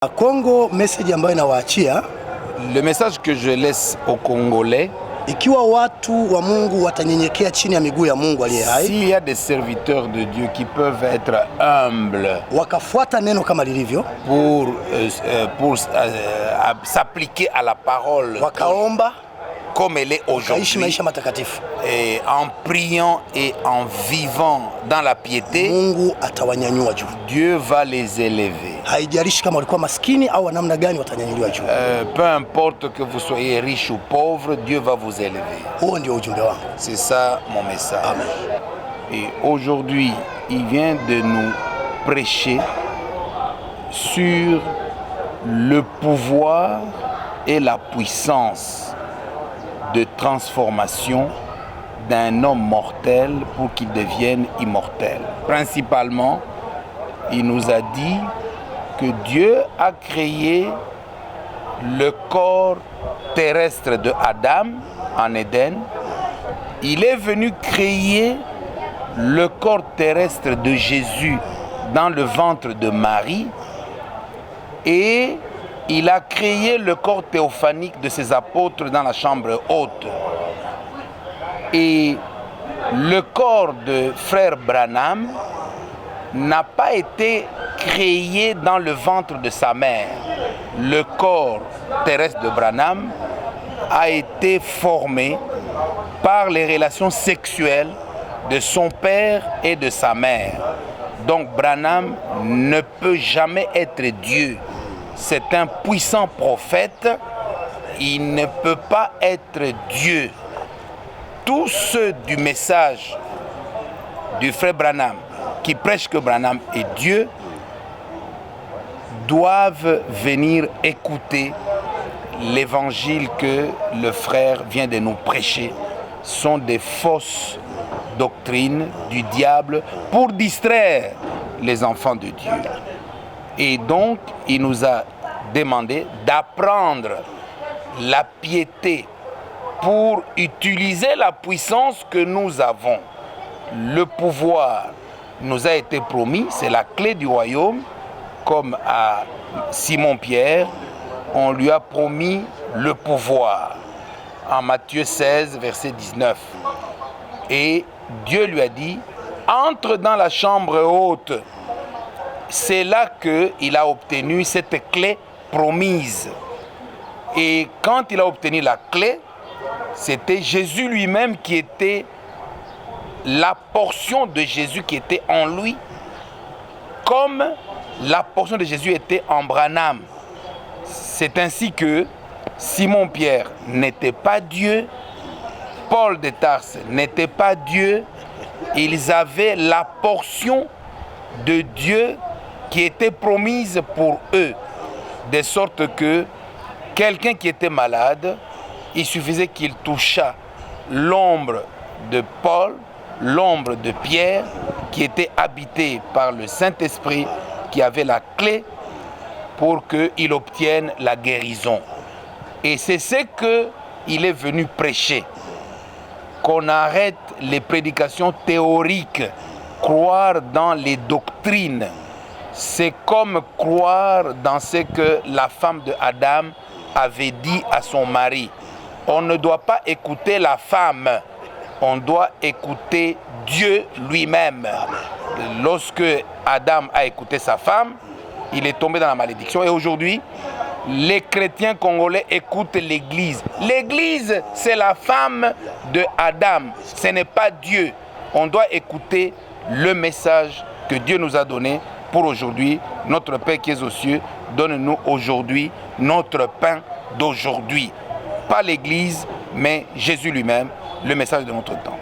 Congo, message ambayo inawaachia, le message que je laisse aux Congolais, ikiwa watu wa Mungu watanyenyekea chini ya miguu ya Mungu aliye hai, s'il y a des serviteurs de Dieu qui peuvent être humbles, wakafuata neno kama lilivyo, pour s'appliquer à la parole, wakaomba comme elle est aujourd'hui, et en priant et en vivant dans la piété, Mungu atawanyanyua juu. Dieu va les élever. Haijalishi kama walikuwa maskini au namna gani watanyanyuliwa juu. Peu importe que vous soyez riche ou pauvre, Dieu va vous élever. Huo ndio ujumbe wangu. C'est ça mon message. Amen. Et aujourd'hui, il vient de nous prêcher sur le pouvoir et la puissance de transformation d'un homme mortel pour qu'il devienne immortel. Principalement, il nous a dit que Dieu a créé le corps terrestre de Adam en Éden. Il est venu créer le corps terrestre de Jésus dans le ventre de Marie et il a créé le corps théophanique de ses apôtres dans la chambre haute. Et le corps de frère Branham n'a pas été créé dans le ventre de sa mère. Le corps terrestre de Branham a été formé par les relations sexuelles de son père et de sa mère. Donc Branham ne peut jamais être Dieu. C'est un puissant prophète, il ne peut pas être Dieu. Tous ceux du message du frère Branham qui prêchent que Branham est Dieu doivent venir écouter l'évangile que le frère vient de nous prêcher. Ce sont des fausses doctrines du diable pour distraire les enfants de Dieu. Et donc, il nous a demandé d'apprendre la piété pour utiliser la puissance que nous avons. Le pouvoir nous a été promis, c'est la clé du royaume. Comme à Simon-Pierre, on lui a promis le pouvoir. En Matthieu 16, verset 19. Et Dieu lui a dit, entre dans la chambre haute. C'est là qu'il a obtenu cette clé promise. Et quand il a obtenu la clé, c'était Jésus lui-même qui était la portion de Jésus qui était en lui, comme la portion de Jésus était en Branham. C'est ainsi que Simon-Pierre n'était pas Dieu, Paul de Tarse n'était pas Dieu, ils avaient la portion de Dieu qui était promise pour eux, de sorte que quelqu'un qui était malade, il suffisait qu'il touchât l'ombre de Paul, l'ombre de Pierre, qui était habité par le Saint-Esprit, qui avait la clé pour qu'il obtienne la guérison. Et c'est ce qu'il est venu prêcher, qu'on arrête les prédications théoriques, croire dans les doctrines. C'est comme croire dans ce que la femme de Adam avait dit à son mari. On ne doit pas écouter la femme, on doit écouter Dieu lui-même. Lorsque Adam a écouté sa femme, il est tombé dans la malédiction. Et aujourd'hui, les chrétiens congolais écoutent l'Église. L'Église, c'est la femme de Adam, ce n'est pas Dieu. On doit écouter le message que Dieu nous a donné pour aujourd'hui. Notre Père qui est aux cieux, donne-nous aujourd'hui notre pain d'aujourd'hui. Pas l'Église, mais Jésus lui-même, le message de notre temps.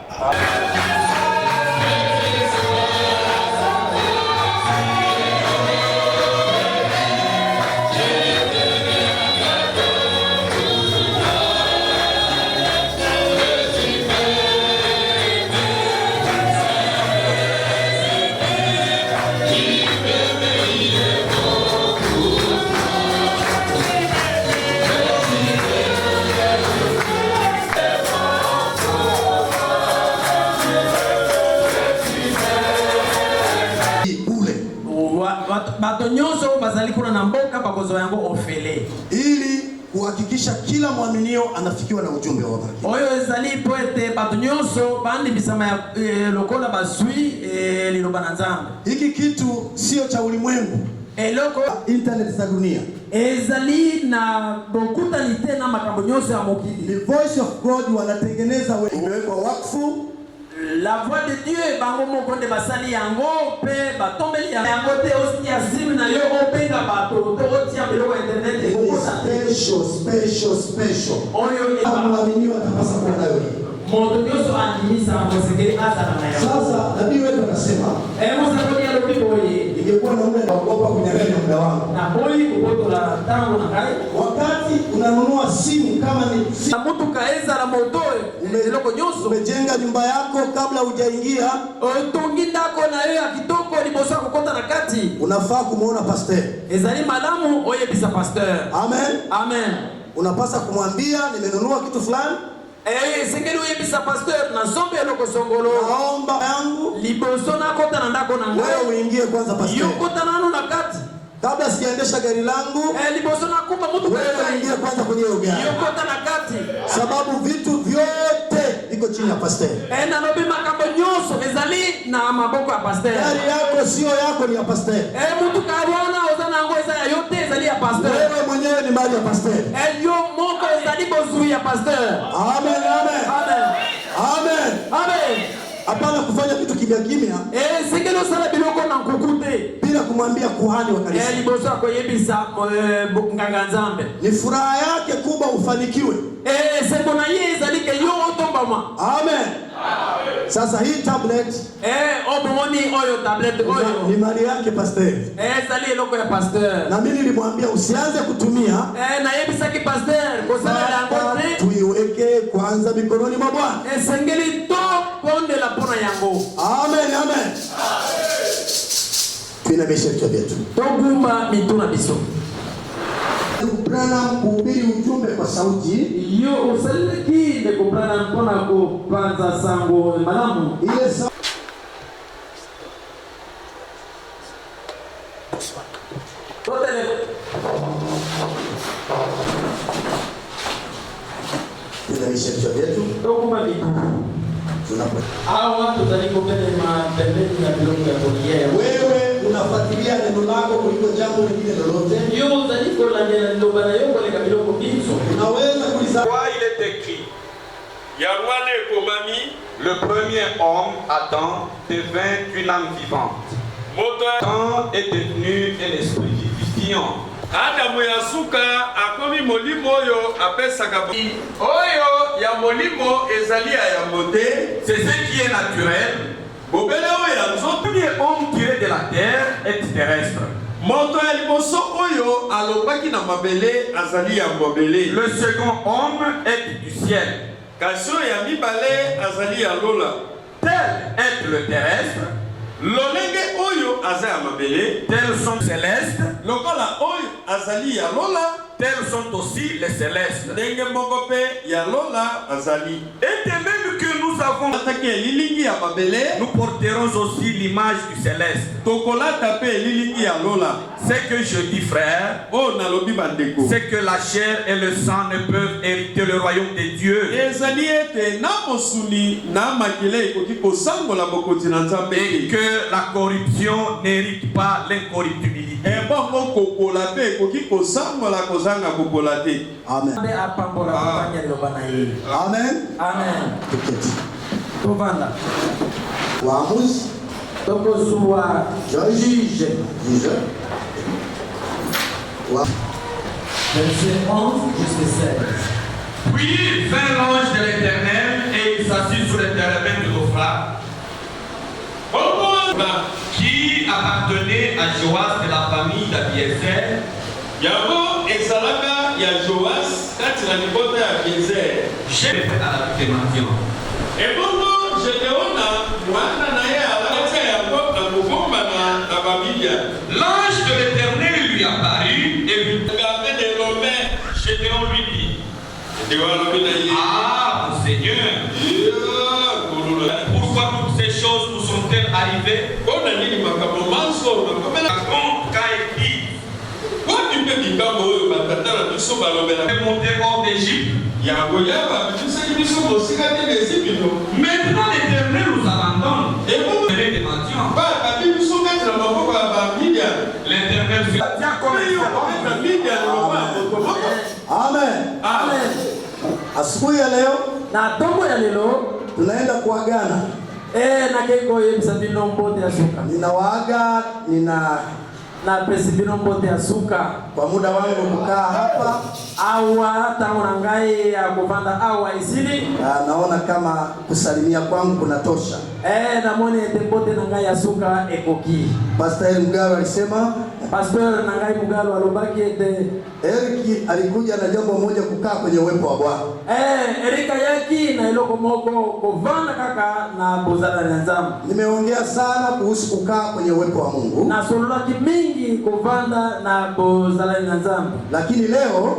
bato nyonso bazali kuna na mboka bakozo yango ofele ili kuhakikisha kila mwaminio anafikiwa na ujumbe wa Bwana. Oyo ezali poete batu nyonso bandi bisama ya lokola basui liloba na Nzambe. Hiki kitu sio cha ulimwengu. Eloko internet za dunia. Ezali na bokutanite na makambo nyonso ya mokili. The voice of God wanatengeneza imewekwa wakfu. La voix de Dieu bango moko nde basali yango pe batombeli yango te ostia sim na yo openga bato to otia biloko internet special oyo amwamini atapasa kwa nayo moto nyonso andimisa moseke azala na yango. Sasa nabii wetu anasema mosa kodi ya lobi boye ingekuwa na muda wa kuopa kunyang'anya muda wangu na boyi kubotola tango na kai wakati unanunua simu kama ni mtu kaeza na moto eloko nyonso umejenga nyumba yako kabla hujaingia otongi ndako na yo kitoko liboso kokota na kati unafaa kumuona pastor ezali malamu oyebisa pasteur. Amen Amen. Unapasa kumwambia nimenunua kitu fulani. Sengeli oyebisa pasteur na zombe eloko songolo naomba yangu liboso na kota na ndako na ngai wewe uingie kwanza pastor yo kota nano na kati kabla sijaendesha gari langu liboso na kumba mtu wewe uingie kwanza kwenye gari yo kota na kati sababu vitu vyote viko chini ya pastor na lobi makambo nyonso ezali na maboko ya pasteur. Gari yako sio yako ni ya pastor mtu kabwana ozana ngo eza ya yote ezali ya pasteur wewe mwenyewe ni mali ya pastor yo moko ezali bozui ya pasteur. Amen amen amen amen amen. Hapana kufanya kitu kimya kimya. Sengelo sala biloko na nkukute bila kumwambia kuhani wa kanisa. Liboso akoyebisa nganga Nzambe. Ni furaha yake kubwa ufanikiwe. Sembona ye ezalike yo otombama. Amen. Sasa hii tablet obomoni oyo tablet oyo ni mali yake pastor. Ezali eloko ya pasteur. Na mimi nilimwambia usianze kutumia. Na yebisa ki pasteur kosala yango te. Tuiweke kwanza mikononi mwa Bwana. Sengeli to ponde la pona yango. Amen amen. Tuinamishe vichwa vyetu. Togumba mituna biso. Branham kuhubiri ujumbe kwa sauti. Yo usaliki de Branham pona kupanza sango malamu. Ile sauti tuinamishe vichwa vyetu. Togumba mituna. Hawa tutaliko mbele mapembeni ya bilongo ya kulia. Wewe unafuatilia neno lako kuliko jambo lingine lolote. Yo zaliko la neno bana yo kwa bilongo biso. Unaweza kuliza. Quoi il est écrit? Yarouane Komami, le premier homme, Adam, devint une âme vivante. Adam est devenu un esprit vivifiant. Adamu ya suka akomi molimo oyo apesaka oyo ya molimo ezalia ya mote. C'est ce qui est naturel. Bobele oyo ya nzoto. Le premier homme tiré de la terre est terrestre. Moto ya liboso oyo alobaki na mabele azali ya mabele. Le second homme est du ciel. Kasi oyo ya mibale azali ya lola. Tel est le terrestre. Lolenge oyo aza ya mabele. Tels sont célestes. Lokola oyo azali ya lola. Tels sont aussi les célestes. Ndenge moko pe ya lola azali. Et de même que nous avons attaqué lilingi ya mabele, nous porterons aussi l'image du céleste. Tokolata pe lilingi ya lola. Ce que je dis, frère, oh nalobi bandeko, c'est que la chair et le sang ne peuvent hériter le royaume de Dieu. ezali ete na mosuni na makile ekoki kosangola bokonzi na Nzambe. Et que la corruption n'hérite pas l'incorruptibilité. Ebongo kokola pe ekoki kosangola kozanga kokola te. Amen. Amen. Amen. Tuketi. Tovanda. Waamuzi. Tokozua juge. Juge. Verset 11 jusqu'à 16. Puis vint l'ange de l'Éternel et il s'assit sur les térébintes de l'Ophra, qui appartenait à Joas de la famille d'Abiezer. Yango ezalaka ya Joas kati na libota ya Abiezer. J'ai fait à la témoignage. Ebongo Gedeona mwana na ye alaka yango na mobomba na Babilia. L'ange de l'Éternel lui apparut et lui Gabé de l'homme, Gédéon lui dit: Ah, mon Seigneur, pourquoi toutes ces choses nous sont-elles arrivées? Raconte qu'a été. hors d'Égypte. Maintenant l'Éternel nous abandonne. Et vous venez des mentions. L'Éternel fait Amen. Amen. Asubuhi ya leo Na tongo ya lelo tunaenda kuagana. na keko yebisa bino mbote ya suka. Ninawaaga, Na pesi bino mbote ya suka. kwa muda wangu kukaa hapa. Awa taona ngai ya kuvanda awa isili. Naona kama kusalimia kwangu kunatosha. Na mone tembote na ngai ya suka ekoki. Pastor Mugalo alisema, Pastor na ngai Mugalo alobaki ete Eric alikuja na jambo moja, kukaa kwenye uwepo wa Bwana. Erika yaki na iloko moko kovana kaka na bozana na nzamu. Nimeongea sana kuhusu kukaa kwenye uwepo wa Mungu. Na sololaki mingi kovanda na bozana na nzamu. Lakini leo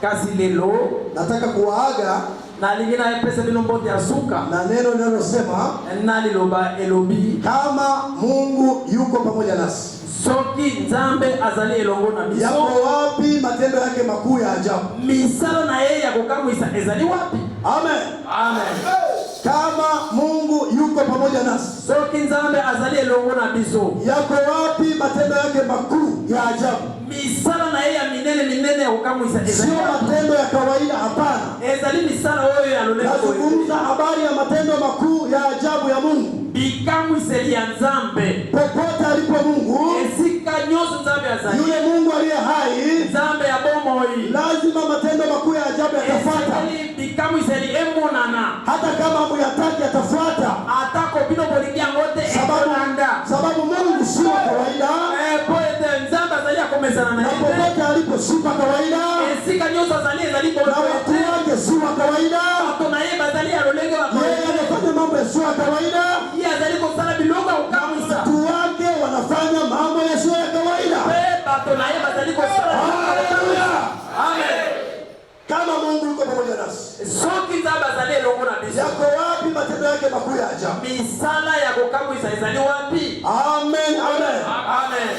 Kasi lelo nataka kuwaaga na lingina pesa bino mbote ya suka. na neno linalosema Na liloba elobi kama Mungu yuko pamoja nasi, soki nzambe azali elongo na biso. yapo wapi matendo yake makuu ya ajabu? Misala na yeye ya kukamwisa ezali wapi? Amen. Amen. Kama Mungu yuko pamoja nasi, Soki nzambe azali elongo na biso. yako wapi matendo yake makuu ya ajabu? Misala na yeye ya minene ya kukamwisa ezali Sio wapi? matendo ya kawaida, hapana. Ezali misala oyo ya loleko. Nazungumza habari ya matendo makuu ya ajabu ya Mungu. Bikamwiseli ya nzambe. Popote alipo Mungu, Esika nyoso nzambe azali. yule Mungu aliye hai, Nzambe ya bomoi. lazima matendo makuu ya ajabu yatafuata. Esika bikamwiseli emonana. Hata kama hamuyataki, yatafuata. Atako bino boliki ngote Sababu Mungu si wa kawaida, poete nzambe azali akomesana na na yeye. popote alipo si wa kawaida, Esika nyoso azali ezali na watu wake si wa kawaida. bato na ye bazali ya lolenge wa Yeye anafanya mambo yasiyo ya kawaida, ye azali kosala biloko ya kokamwisa. watu wake wanafanya mambo yasiyo ya kawaida. Pe bato na ye bazali kosala biloko ya Haleluya! Amen. Kama Mungu yuko pamoja nasi, Soki nzambe azali elongo na biso. yako wapi matendo yake makuu ya ajabu? Misala ya kokamwisa ezali wapi? Amen, amen. Amen.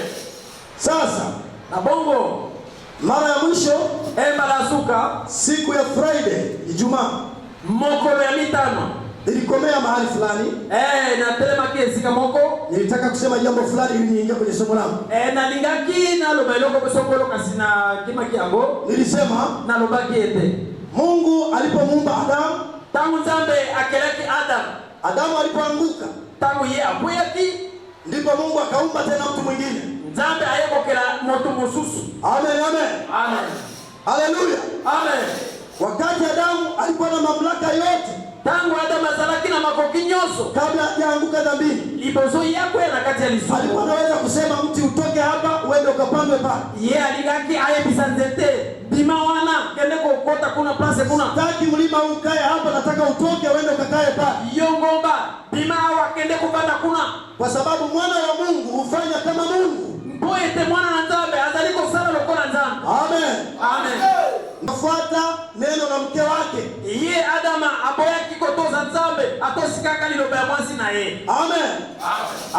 Sasa Na bongo mara ya mwisho, mbala suka siku ya Friday, Ijumaa, mokolo ya mitano nilikomea mahali fulani. na telemaki esika moko Nilitaka kusema jambo fulani ili niingie kwenye somo langu. nalingaki naloba eloko sokolo kasi na kimaki yango. Nilisema Nalobaki ete Mungu alipomuumba Adamu, tangu nzambe akelaki Adamu alipoanguka, tangu ye akweyaki ndipo Mungu akaumba tena mtu mwingine. nzambe ayekokela moto mosusu. Amen, amen. Amen. Haleluya. Amen. Wakati Adamu alikuwa na mamlaka yote, Tangu Adamu azalaki na makoki nyonso kabla hajaanguka dhambini, liboso yakwe na kati ya alikuwa lisumu. anaweza kusema mti utoke hapa uende ukapandwe pale. Ye alingaki ayebisa nzete bima wana kende kokota kuna place kuna Taki mlima huu ukae hapa, nataka utoke uende ukakae pale. yongomba bima awa kende kupanda kuna Kwa sababu mwana wa Mungu hufanya kama Mungu. mboete mwana na nzambe azali kosala lokola nzambe. Amen. Amen. Nafuata neno la mke wake. Ye Adama aboyaki kotoza nzambe atosikaka liloba ya mwasi na ye. Amen.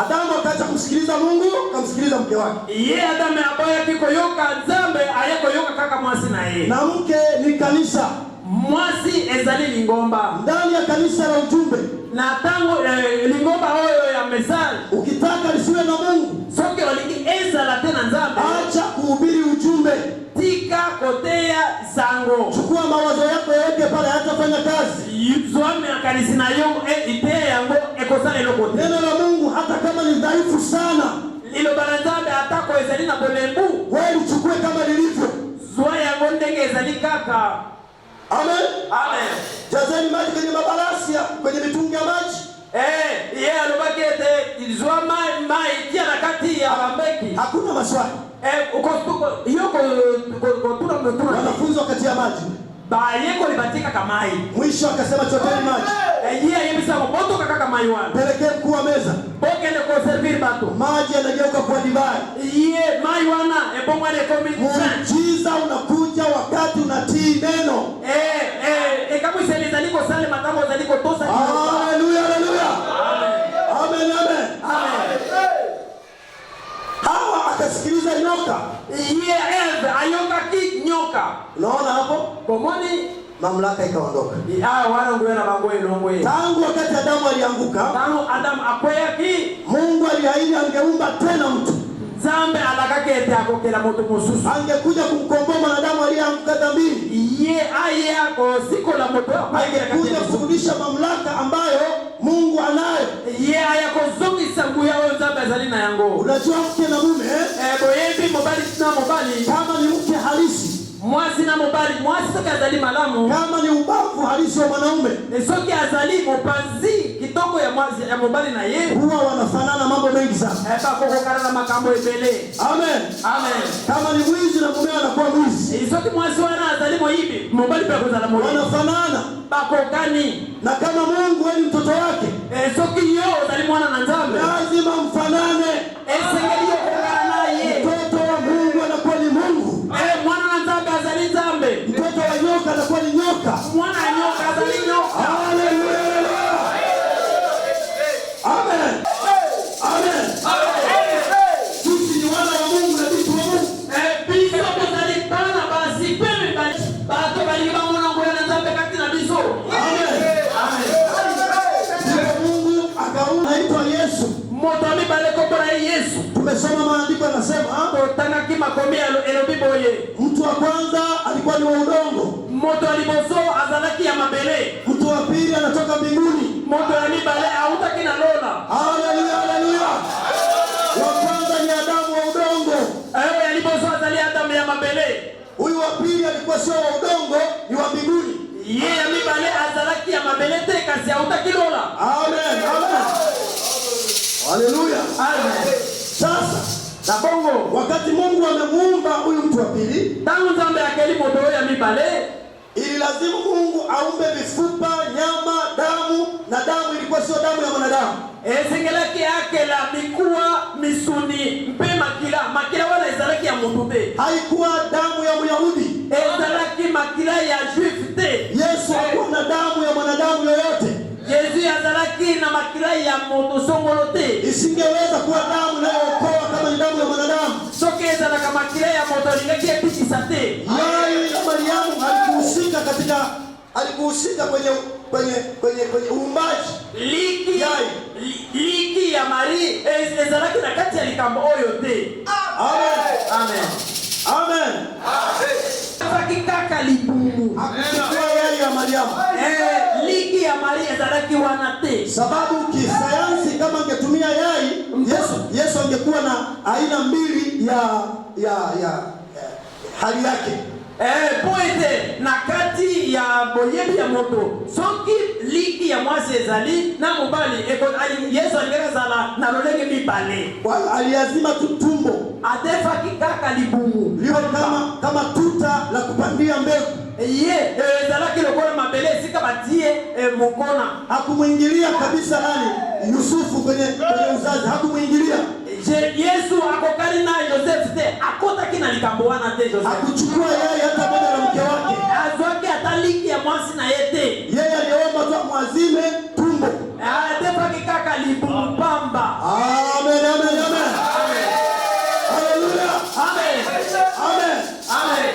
Adamu akaacha kumsikiliza Mungu, akamsikiliza mke wake. Ye Adamu aboyaki koyoka nzambe aye koyoka kaka mwasi na ye. Na mke ni kanisa. Mwasi ezali lingomba. Ndani ya kanisa la ujumbe, Na tango lingomba oyo ya message ukitaka lisiwe na Mungu, soki olingi ezala te na nzambe acha kuhubiri ujumbe. tika koteya sango. Chukua mawazo yako yaweke pale, hatafanya kazi. Zwami akanisi na yo ite yango ekosala eloko te. Neno la Mungu hata kama ni dhaifu sana, Liloba na nzambe atako ezali na bolembu wewe uchukue kama lilivyo. zwa yango ndenge ezali kaka. Amen. Amen. Jazeni maji kwenye mabalasi, kwenye mitungi ya maji. Ye alobaki ete zwa mai tia na kati ya bambeki. Hakuna maswali. Wanafunzi wakatia maji, bayeko libatika kamai. mwisho akasema choteni maji. Ye ayebisa moto kaka mai wana. Pelekee mkuu wa meza. Bokende ko servir bato. Maji yanageuka kuwa divai. Ye mai wana ebongwa ne komi. Muujiza unakuja wakati unatii neno. Kama iseli zaliko sale matambo zaliko tosa. Haleluya, haleluya. Amen, amen. Amen. Hawa akasikiliza nyoka. Ye Eve ayokaki nyoka. Unaona hapo? Komoni mamlaka ikaondoka. Wana ngwe na bango ilongwe. Tangu wakati Adamu alianguka, tangu Adamu akweyaki, Mungu aliahidi angeumba tena mtu. Zambe alakakete akokela moto mususu. Angekuja kumkomboa mwanadamu aliyeanguka dhambini. Ye aye ako siko la moto. Angekuja kurudisha mamlaka ambayo Mungu anayo. Ye aya kozongi sangu ya Zambe azalina yango. Unajua mke na mume, boyebi mobali na mobali. Kama ni mke halisi, mwasi na mobali, mwasi soki azali malamu. Kama ni ubavu halisi wa mwanaume, soki azali mopanzi kitoko ya mwasi ya mobali na ye, huwa wanafanana mambo mengi sana. Bakokokana na makambo ebele. Amen. Amen. Kama ni mwizi na mume anakuwa mwizi. Soki mwasi wana azali moibi, mobali pia kozala moibi. Wanafanana. Bakokani. Na kama Mungu wewe ni mtoto wake, soki yo azali mwana na Nzambe, lazima mfanane. Esengeli yo kokana naye. Mtoto wa Mungu anakuwa ni Mungu. Mwana na Nzambe azali Nzambe. Mtoto wa nyoka anakuwa ni nyoka. Mwana wa nyoka azali nyoka. Haleluya. Amen. Amen. Sisi ni wana wa Mungu na vitu wa Mungu. Biso kuzali bana basi peme bali. Bato bali mwana ngwe na Nzambe kati na biso. Amen. Amen. Mungu akaumba aitwa Yesu. Moto amibale kobora Yesu. Tumesoma maandiko yanasema, tanga kima komia elobi boye. Mtu wa kwanza alikuwa ni wa udongo. Moto aliboso azalaki ya mabele. Mtu wa pili anatoka mbinguni. Moto ya mibale hautaki na lola. Haleluya, haleluya. Wa kwanza ni Adamu wa udongo. Aliboso azali Adamu ya mabele. Huyu wa pili alikuwa sio wa udongo, ni wa mbinguni. Ye ya mibale azalaki ya mabele te kasi hautaki lola. Amen. Amen. Haleluya. Amen. Sasa na bongo wakati Mungu amemuumba huyu mtu wa pili, tangu Nzambe akeli moto ya mibale, ili lazima Mungu aumbe mifupa, nyama, damu, na damu ilikuwa sio damu ya mwanadamu. Esengelaki akela mikuwa misuni mpe makila wala ezalaki ya mutu te. Haikuwa damu ya Myahudi. Ezalaki makila ya Juif te. Yesu hakuwa na damu ya mwanadamu yoyote. Yesu azalaki na makila ya moto songolo te. Isingeweza kuwa damu inayookoa kama ni damu ya mwanadamu. Soki ezalaka makila ya moto lingaki epitisa te. Yeye na Mariamu alikuhusika kwenye uumbaji. Liki ya Mari ezalaki na kati ya likambo oyo te. Amen. Amen. Amen. Kaka libumu. Hakuchukua yai ya Mariamu. Liki ya Mari ezalaki wana te. Sababu kisayansi kama angetumia yai, Yesu angekuwa na aina mbili ya hali yake. Poete na kati ya boyebi ya moto. Soki liki ya mwasi ezali na mobali Yesu alingezala na lolenge mibale. Aliazima tumbo. Adefaki kaka libumu. Liwe kama tuta la kupandia mbegu. Ezalaki lokola mabele sika batie mokona. Hakumwingilia kabisa nani? Yusufu kwenye uzazi. Hakumwingilia. Yesu akokali na Joseph te akota kina likambo wana te Joseph. Hakuchukua yeye hata moja na mke wake. Azwake ataliki ya mwasi na yete. Yeye aliomba tu mwazime tumbo. Adefaki kaka libumu pamba. Amen, amen, amen. Haleluya. Amen. Amen. Amen.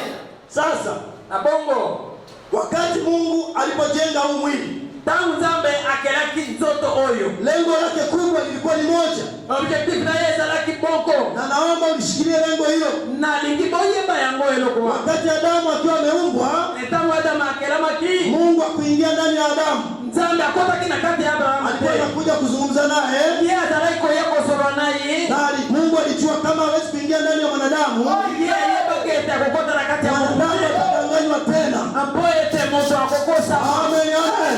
Sasa na bongo wakati Mungu alipojenga huu mwili, tangu Nzambe akelaki nzoto oyo, lengo lake kubwa lilikuwa ni moja. Objectif na yeye zalaki boko. Na naomba ulishikilie lengo hilo. Na lingiboyeba yango eloko. Wakati Adamu akiwa ameumbwa, tangu Adamu akelamaki, Mungu akuingia ndani ya Adamu. Nzambe akota kina kati ya Abrahamu. Alikuwa kuja kuzungumza naye. Yeye azalaiko yako soro naye. Na Mungu alijua kama hawezi kuingia ndani ya mwanadamu. Yeye bakete akokota na kati ya mwanadamu atadanganywa tena. Ampoete moto akokosa. Amen, amen.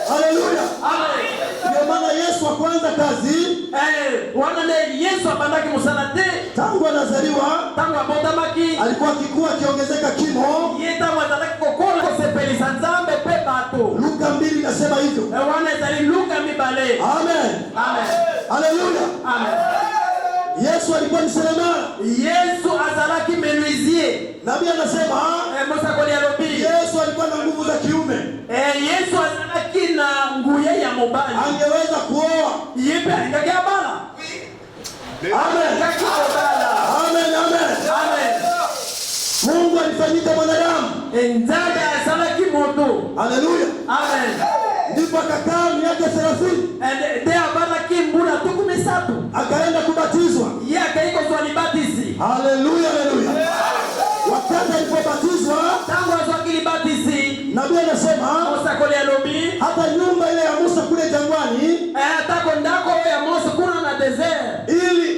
Haleluya. Amen. Ndio maana Yesu akaanza kazi. Wana Yesu abandaki musala te. Tangu anazaliwa, tangu abotamaki, alikuwa akikua akiongezeka kimo. Yeye tangu azalaki kokola kosepelisa Nzambe pe bato. Luka 2 inasema hivyo. Wana ezali Luka mibale. Amen. Amen. Haleluya. Amen. Yesu alikuwa ni seremala. Yesu azalaki menuisier. Nabii anasema Mosakoli alobi Yesu alikuwa na nguvu za kiume. Yesu azalaki na nguye ya mobali. Angeweza kuoa. Yepe alingaki abala. Amen. Amen. Amen, amen. Amen. Mungu alifanyika mwanadamu. Nzambe asalaki moto. Haleluya. Amen. Ndipo akakaa miaka 30. Nde abalaki mbula tuku 3. Akaenda kubatizwa. Ye akaiko zwalibatizi. Haleluya, haleluya. Wakati alipobatizwa, tangu azwakilibatizi, nabii anasema Musa kole alobi, hata nyumba ile ya Musa kule jangwani, tako ndako ya Musa kuna na desert, ili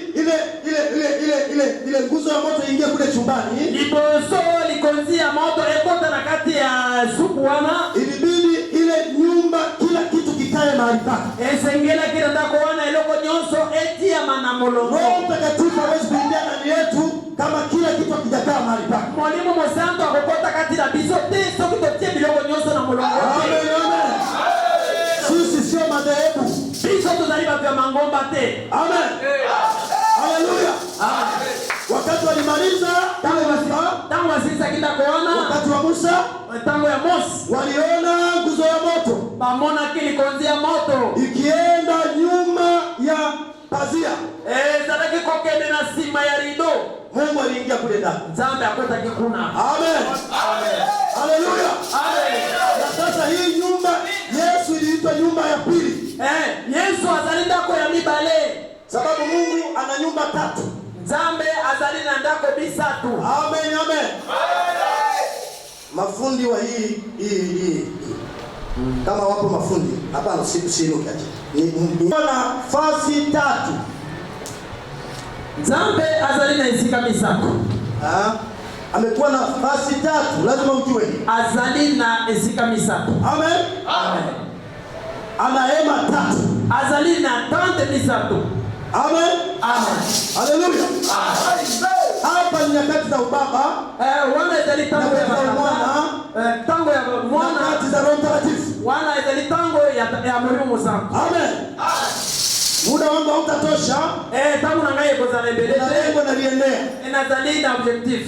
ile nguzo ya moto ingie kule chumbani, liboso likonzia moto ekota na kati ya supu wana, ilibidi ile nyumba kila kitu kikae mahali pake. Esengela kila ndako wana eloko nyonso eti ya manamolongo. Roho Mtakatifu hawezi kuingia ndani yetu kama kila kitu hakijakaa mahali pake. Mwalimu Mosanto akokota kati na biso te soki totie biloko nyonso na molongo. Amen, amen. Sisi sio madhehebu. Biso tuzaliba vya mangomba te. Amen. Haleluya. Amen. Wakati walimaliza tangu wasisa kita kuona, wakati wa Musa, tangu ya Mose, waliona nguzo ya moto bamona kilikonzia moto ikienda nyuma ya pazia. Zadaki kokende na sima ya rido. Mungu aliingia kule ndani. Nzambe akota kikuna. Amen. Amen. Haleluya. Amen. Na sasa hii nyumba Yesu iliitwa nyumba ya pili. Yesu azali ndako ya mibale. Sababu Mungu ana nyumba 3. Nzambe azali na ndako bisatu. Amen, amen. Mafundi wa hii kama wapo mafundi hapana, usiruke ati. Ni nafasi 3. Nzambe azali na isika misatu. Amekuwa na nafasi 3, lazima ujue. Azali na isika misatu. Amen. Amen. Ana hema 3. Azali na tante misatu. Amen. Amen. Haleluya. Hapa ni nyakati za ubaba. Wana ezali tango ya mwana. Tango ya mwana. Nyakati za Roho Mtakatifu. Wana ezali tango ya Mwalimu Mosanto. Amen. Muda wangu hautatosha. Tangu na ngaye kozala mbele. Na lengo naliendea. Inazali na objectif.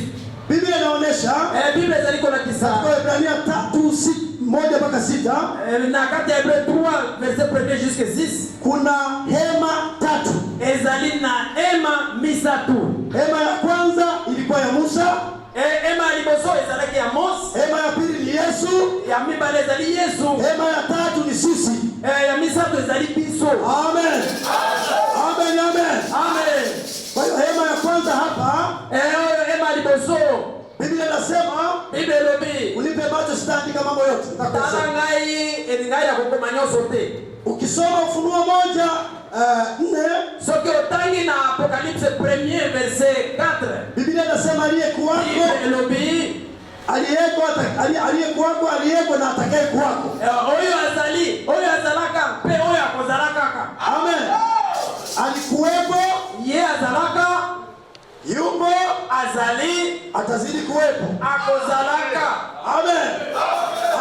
Biblia inaonyesha. Biblia ezali kona kisa. Kwa Ibrania 3:1-6. Na kati ya Hebreu 3 verset 1 jusqu'à 6. Kuna hema 3. Ezali na hema misatu. Hema ya kwanza ilikuwa ya Musa. Hema ya liboso ezalaki ya Mose. Hema ya pili ni Yesu. Ya mibale ezali Yesu. Hema ya 3 ni sisi. Ya misatu ezali biso. Amen. Amen, amen. Amen. Kwa hiyo hema ya kwanza hapa, hema ya liboso. Biblia inasema, Biblia lobi, unipe macho sitaandika mambo yote. Tala ngai ya kukoma nyoso te. Ukisoma Ufunuo 1:4, soki otangi na Apocalypse 1 verset 4. Biblia inasema aliyekuwako, aliyeko na atakaye kuwako. Oyo azalaka pe oyo akozalaka. Amen. Alikuwepo, ye azalaka, yupo, azali, atazidi kuwepo, akozalaka. Amen.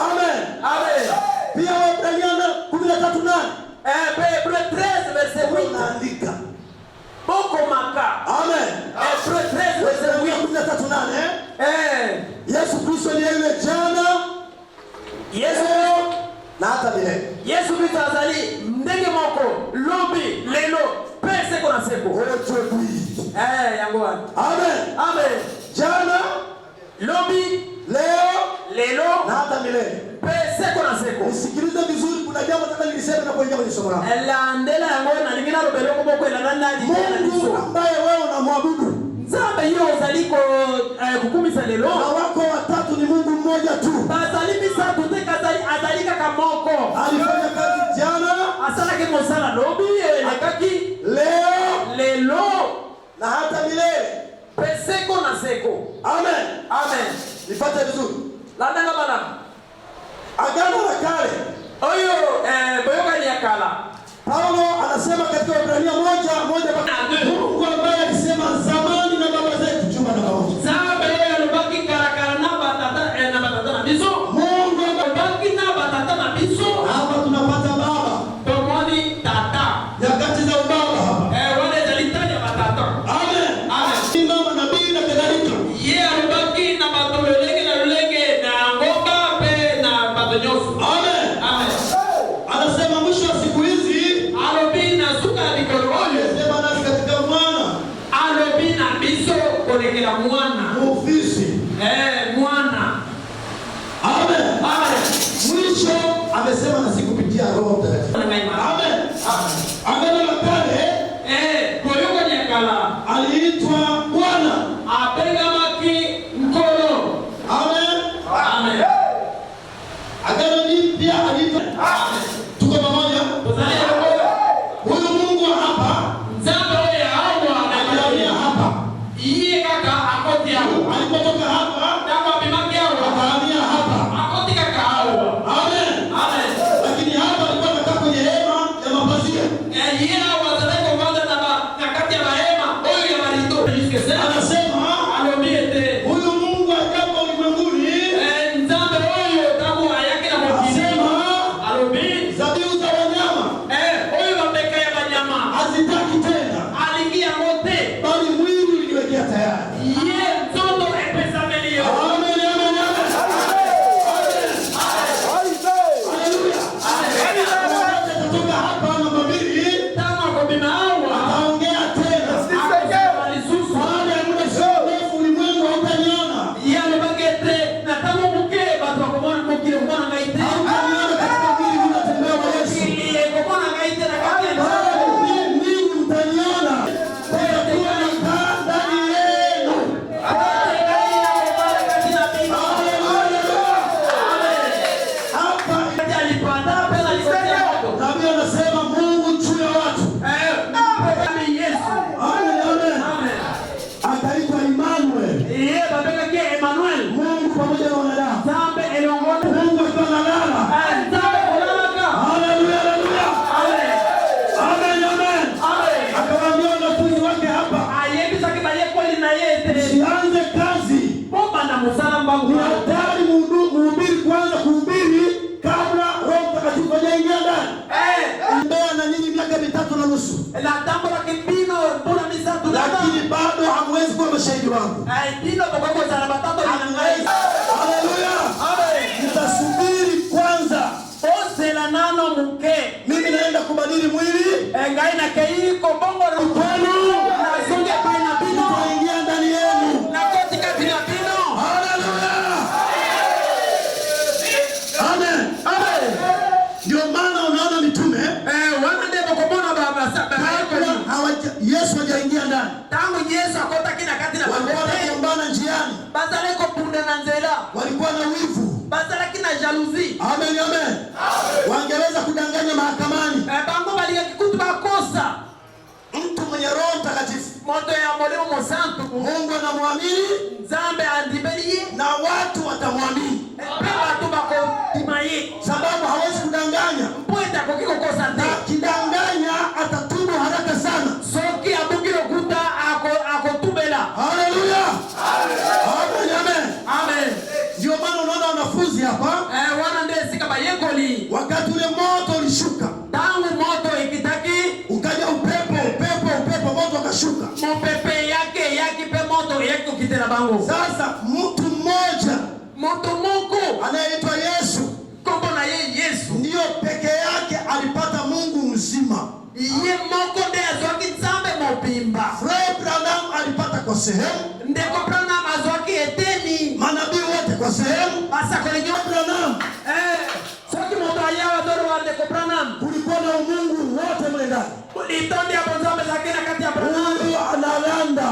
Amen. Amen. Pia Waebrania 13:8. Hebreu 13 verset 8 naandika boko maka. Amen. Hebreu 13 verset 13:8. Yesu Kristo ni yule jana, Yesu na hata milele. Yesu Kristo azali ndenge moko lobi lelo pese kona seko. Yango. Amen. Amen. Jana, lobi, lelo na hata milele. Pese kona seko. Nisikilize vizuri, kuna jambo nataka niliseme na kuingia kwenye somo langu. Ndela yango na lingina robelo ko boko na nani Mungu ambaye wewe unamwabudu. Nzambe hiyo uzaliko kukumisa lelo. Na wako 3 ni Mungu mmoja tu. Bazali misatu te azalika kamoko. Alifanya kazi jana, asala ke mosala lobi elekaki lelo na hata milele. Pese kona seko. Amen. Amen. Nipate vizuri. Landanga bana. Agano la Kale. Oyo boyoka ni akala. Paulo anasema katika Waebrania 1:1 Mungu ambaye alisema zamani na baba zetu chuma na maovu. Zabe alibaki karakara na batata na batata na biso. Mungu alibaki na batata na biso. Hapa tunapata baba. Tomoni tata. Nyakati za ubaba hapa. Wale zalitanya batata. Amen. Amen. Mama nabii na kadhalika. Ye alibaki na batolenge na lulenge na ngomba pe na batonyofu. Amen. Amen. Anasema mwisho wa siku hizi alobi na suka dikoroyo. Sema na elongona Mungu akiwa analala. nzambe kolalaka. Haleluya, haleluya. Amen. Amen, amen. Amen. Akawaambia wanafunzi wake hapa, ayebisaki bayekoli na ye ete sianze kazi. bomba na musala Ni mbangu hatari mhubiri kuanza kuhubiri kabla Roho Mtakatifu hajaingia ndani. Mbea na nyinyi miaka 3.5. la tambola kibino mpona misatu Lakini bado hamwezi kuwa mashahidi wangu. dino bokoko zala batato linangai. Haleluya. Amen. Nitasubiri kwanza. Osela nano muke Mimi naenda kubadili mwili. ngai na keiko bongo na Kwenu. na songe pa na bino Nitaingia ndani yenu. na kotika bino bino. Haleluya. Amen. Amen. Ndio maana unaona mitume Wana ndebo komona baba saba Yesu hajaingia ndani. tangu Yesu akota kina kati na Walikuwa baba wanagombana njiani. bazale ko punde na nzela Walikuwa na wivu. bazala kina jalousie. Amen, amen. Wangeweza kudanganya mahakamani. Bango balika kikutu bakosa Mtu mwenye Roho Mtakatifu, moto ya molimo mosantu Mungu anamwamini nzambe andibeliye na watu watamwamini, pe batu bako timaye sababu hawezi kudanganya. mpweta kokiko kosa Na te kidanganya atatubu haraka sana. soki abukilo kuta akotubela. Haleluya. Amen, amen. Amen. Ndio maana unaona wanafunzi hapa, Wana nde sika bayekoli wakati ule moto ulishuka, tangu moto ikitaki ukaja upepo, moto ukashuka. mopepe yake pe moto yake ukitela bango. Sasa mtu mmoja Moto moko anayeitwa Yesu kombo na ye Yesu ndiyo peke yake alipata Mungu mzima. ye moko nde azwaki nzambe mobimba. Fred Branham alipata kwa sehemu, Ndeko Branham azwaki eteni manabii wote kwa sehemu. basakolenyo. Branham Soki moto ayawa doro wa Ndeko Branham kulikuwa na umungu wote mle ndani. litondi hapo nzambe zakena kati ya Branham. Mungu analanda.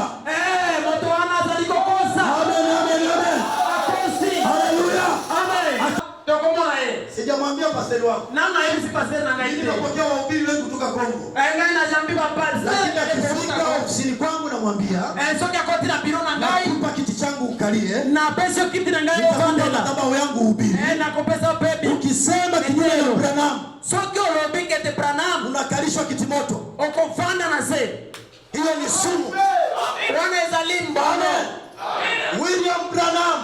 Moto wana zaliko kosa Amen, amen, amen. akosi. Haleluya. Amen. Tokomona ye Sijamwambia pastori wako. nana hivi pastor na ngai. Nilipokea wahubiri wengi kutoka Kongo. Ngai na jambi ba Lakini akifika parza. ofisini kwangu namwambia, Soki akoti na biro na ngai nakupa kiti changu ukalie. na pesa kiti na ngai Nitakupa ofandela. madhabahu yangu uhubiri. Na kopesa pepi. Ukisema kinyume na Branham, Soki olobi kete Branham unakalishwa kiti moto. okofanda na se. Hiyo ni sumu. Wana ezalimba. Amen. William Branham.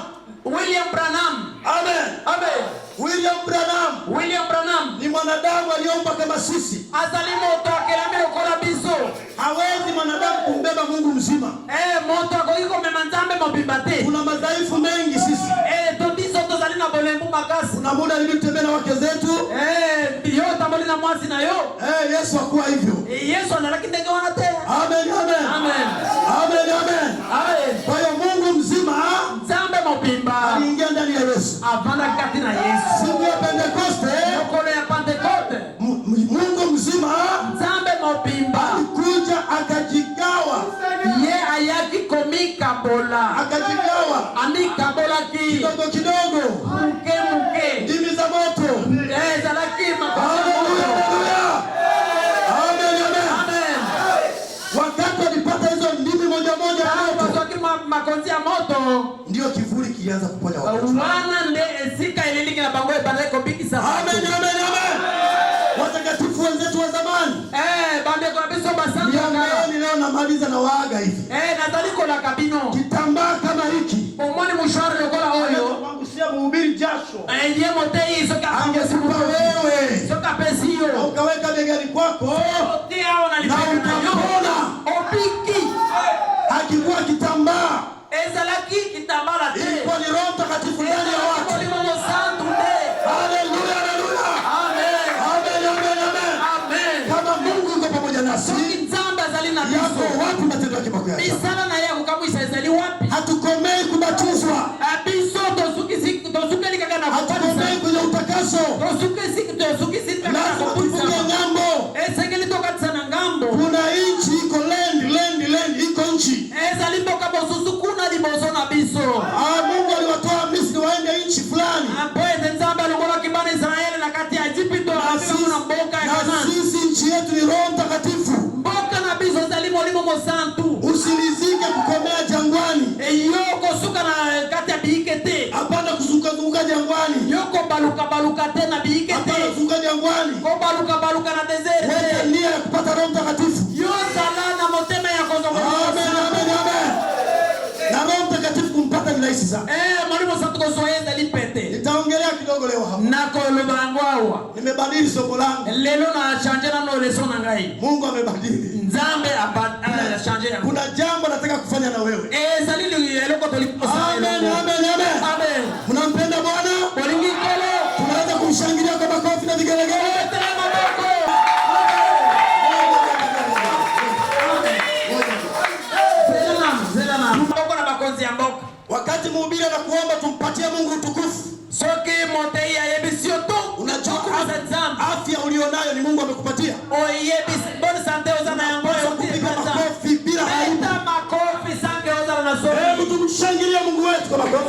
William Branham. Amen. Amen. William Branham William Branham ni mwanadamu aliomba kama sisi. azali moto akelami lokola biso. Hawezi mwanadamu kumbeba Mungu mzima. Moto akoki mema nzambe mobimba te. Kuna madhaifu mengi sisi. Tobiso tozali na bolembu makasi. Kuna muda nilitembea na wake zetu. Yo tamboli na mwasi na yo. Yesu hakuwa hivyo. Yesu analaki ndenge wana te. Amen, amen. Amen. Amen, amen. Amen. Kwa hiyo Mungu mzima Nzambe mobimba aliingia ndani ya Yesu. avanda kati na Yesu. Siku ya Pentekoste, Mokolo ya Pentekoste Mungu mzima nzambe mobimba alikuja akajigawa. ye ayaki komikabola Akajigawa amikabolaki kidogo kidogo. muke Ndimi za moto. ezalaki Haleluya, haleluya. Amen, amen. Amen. Wakati walipata hizo ndimi moja moja moto, bazwaki makonzi ya moto ndio kivuli kilianza kuponya watu. wana nde esika eliliki na bango ebandaki kobikisa. Amen, amen, amen. Watakatifu wenzetu wa zamani, bandeko na biso basantu niambieni leo namaliza na waaga hivi. nazali kolaka bino Kitambaa kama hiki omoni mushwari lokola oyo kuangusia mhubiri jasho, ye motei soki angekupa wewe soki apesi yo na ukaweka begani kwako oti awo na na lipeka na yo utapona. obiki. Hakikuwa kitambaa, Ezalaki kitambala te. ilikuwa ni Roho Mtakatifu ndani ya watu. Molimo santu te. Haleluya, haleluya. Amen. Amen, amen, amen. Amen. Kama Mungu yuko pamoja nasi, Soki nzambe azali na yako biso wapi matendo yake makuu ya ajabu? misala na ye akokamwisa ezali wapi? Hatukomei kubatizwa, Biso tozukeli kaka na hatukomei kubatisa kwenye utakaso. tosuki te. Hapana kuzunguka jangwani. Yoko baluka tena biike te. Hapana kuzunguka jangwani. Ko baluka na desert. Weka nia ya kupata Roho Mtakatifu. Yo sala na motema ya konzongo. Amen, amen, amen. Na Roho Mtakatifu kumpata ni rahisi sana. Mwalimu santo ko zoeza lipete. Nitaongelea kidogo leo hapa. Nako lubangwawa. Nimebadili somo langu. Lelo na changer na no leson ngai. Mungu amebadili. Nzambe abana changer ya. Kuna jambo nataka kufanya na wewe. Zalili eloko tuliposa. Amen, amen, amen. Amen. Mnampenda Bwana? Walingi kolo. Tunaweza kumshangilia kwa makofi na vigelegele. Wakati mhubiri anakuomba tumpatie Mungu utukufu. Soki mote ya yebisio tu. Unajua afya ulionayo ni Mungu amekupatia. O yebisi bonne santé ozana yango yo kupiga makofi bila aibu. Eta makofi sange ozana na so. Hebu tumshangilie Mungu wetu kwa makofi.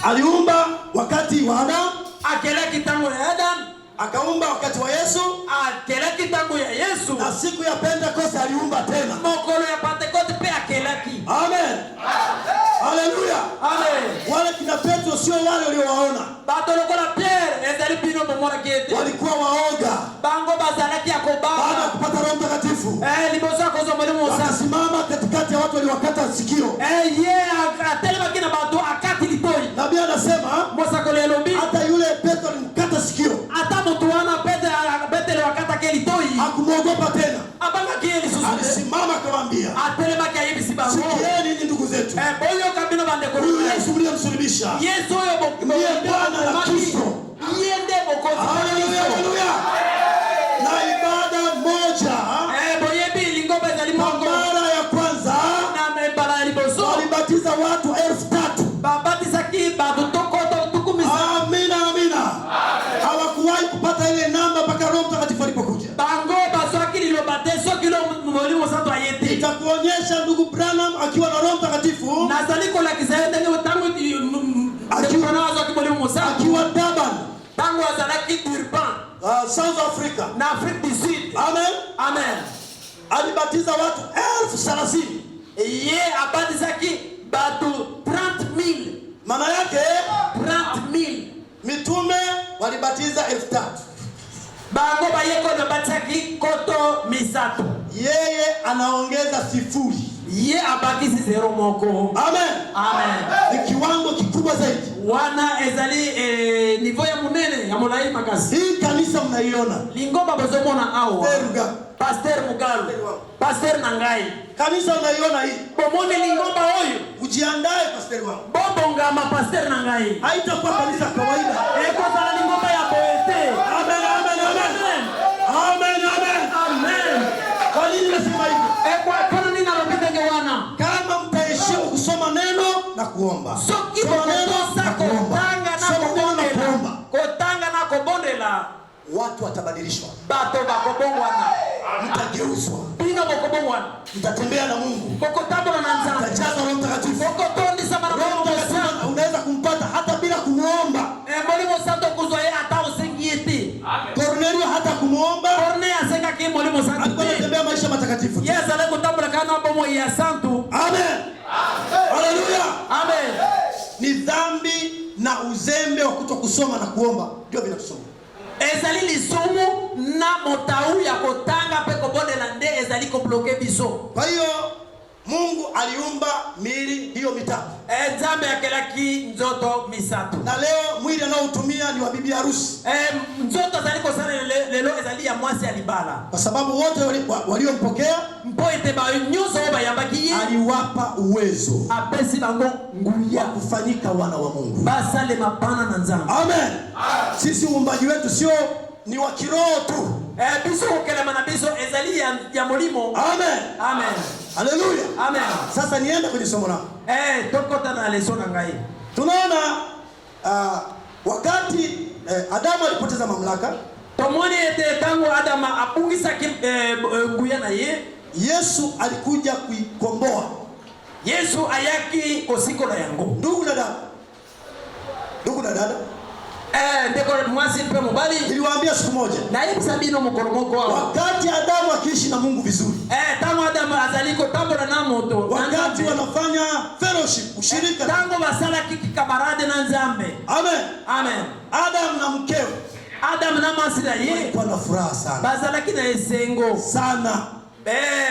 Aliumba wakati wa Adam, akela kitango ya Adam, akaumba wakati wa Yesu, akela kitango ya Yesu, na siku ya Pentecost aliumba tena. Mokolo ya Pentecost pe akela ki. Amen. Haleluya. Amen. Wale kina Petro sio wale waliowaona. Bato lokola Pierre ezali bino bomora kete. Walikuwa waoga. Bango bazalaki akobaba. Baada ya kupata Roho Mtakatifu. Libosa kozo mwalimu Musa. Akasimama katikati ya watu waliwakata sikio. Atelema kina bato akati litoi. Nabii anasema Musa kolelombi. Hata yule Petro alimkata sikio. Hata mtu wana Petro wakata ke litoi. Hakumwogopa tena. Abanga kieli susu. Alisimama akamwambia. Atelema kia hivi sibango. Sikieni ni ndugu zetu. Boyo kabino bande ko. Huyu Yesu mliyemsulubisha. Yesu oyo ndiye Bwana na Kristo. Yende bokozi. Haleluya, haleluya. Na ibada moja. Boyebi lingombe zali mongo. Mara ya kwanza. Na mbala ya liboso. Walibatiza watu 3,000. Babatiza ki batu tokoto tukumisa. Amina, amina. Hawakuwahi kupata ile namba mpaka Roho Mtakatifu alipokuja. Bango baswaki lilobate sokilo mwalimu santo ayete. Nitakuonyesha ndugu Branham akiwa na Roho Mtakatifu. Na zaliko la kizaende ngewe tangu akiwa Durban. Tangu azalaki Durban. South Africa. Na Afrique du Sud. Amen. Amen. Alibatiza watu 30,000. Ye abatizaki batu 30,000. Maana yake 30,000. Mitume walibatiza 3,000. Bango bayeko na batisaki koto misato. Yeye anaongeza sifuri. Ye abakisi zero moko. Amen. Amen. Ni kiwango kikubwa zaidi. Wana ezali niveau ya munene ya mulai makasi. Hii kanisa mnaiona. Lingomba bozomona awa. Pastor Mugalo. Pastor Nangai. Kanisa unaiona hii. Bomone lingomba oyo. Ujiandae pastor wangu. Bobonga ma Pastor Nangai. Haitakuwa kanisa kawaida. Eko za lingomba ya poete. Amen, amen, amen. Amen, amen. Amen. Kwa nini nasema hivyo? Eko kono nina lopitenge wana. Kama mtaheshimu kusoma neno na kuomba. Soki bokotosa kotanga na kobondela. Kotanga na kobondela. Watu watabadilishwa. Bato bakobongwana. Mtageuzwa. Bino bokobongwana. Mtatembea na Mungu. Bokotabona na nzana. Mtajaza Roho Mtakatifu. Bokotondi sama na Roho Mtakatifu. Unaweza kumpata hata bila kumuomba. Mwalimu santo kuzoe hata usingieti. Cornelio hata kumuomba. Cornelio asenga ki mwalimu santo. Alikuwa anatembea maisha matakatifu. Yes, aleko tambula kana bomo ya santo. Amen. Haleluya. Amen. Ni dhambi na uzembe wa kutokusoma na kuomba ndio vinatusoma. Ezali lisumu na motau ya kotanga pe kobonde na nde ezali ko bloquer biso. Kwa hiyo Mungu aliumba miili hiyo mitatu. Nzambe akelaki nzoto misatu. Na leo mwili anaotumia ni wa bibi harusi. Nzoto zali ko sana lelo ezali ya mwasi alibala. Kwa sababu wote waliompokea mpoete ba nyuso bayambaki aliwapa uwezo. Apesi bango nguya kufanyika wana wa Mungu. Basale mapana na nzambe. Amen. Sisi uumbaji wetu sio ni wa kiroho tu. Biso kelema na biso ezali ya molimo. Amen. Amen. Haleluya. Amen. Sasa niende kwenye somo langu. Tokota na leso na ngai. Tunaona wakati Adamu alipoteza mamlaka. Tomoni ete tangu Adamu apungisa nguya na ye. Yesu alikuja kuikomboa. Yesu ayaki kosiko na yango. Ndugu na dada, Ndugu na dada, ndeko mwasi mpe mobali. Niliwaambia siku moja. Na yeye sabino mukoromoko wao. Wakati Adamu akiishi na Mungu vizuri. Tangu Adamu azaliko tambo na moto. Wakati wanafanya fellowship, ushirika. Tangu basala kiki kamarade na Nzambe. Amen. Amen. Adam na mkewe. Adam na masira yeye. Walikuwa na furaha sana. Bazala kina esengo. Sana.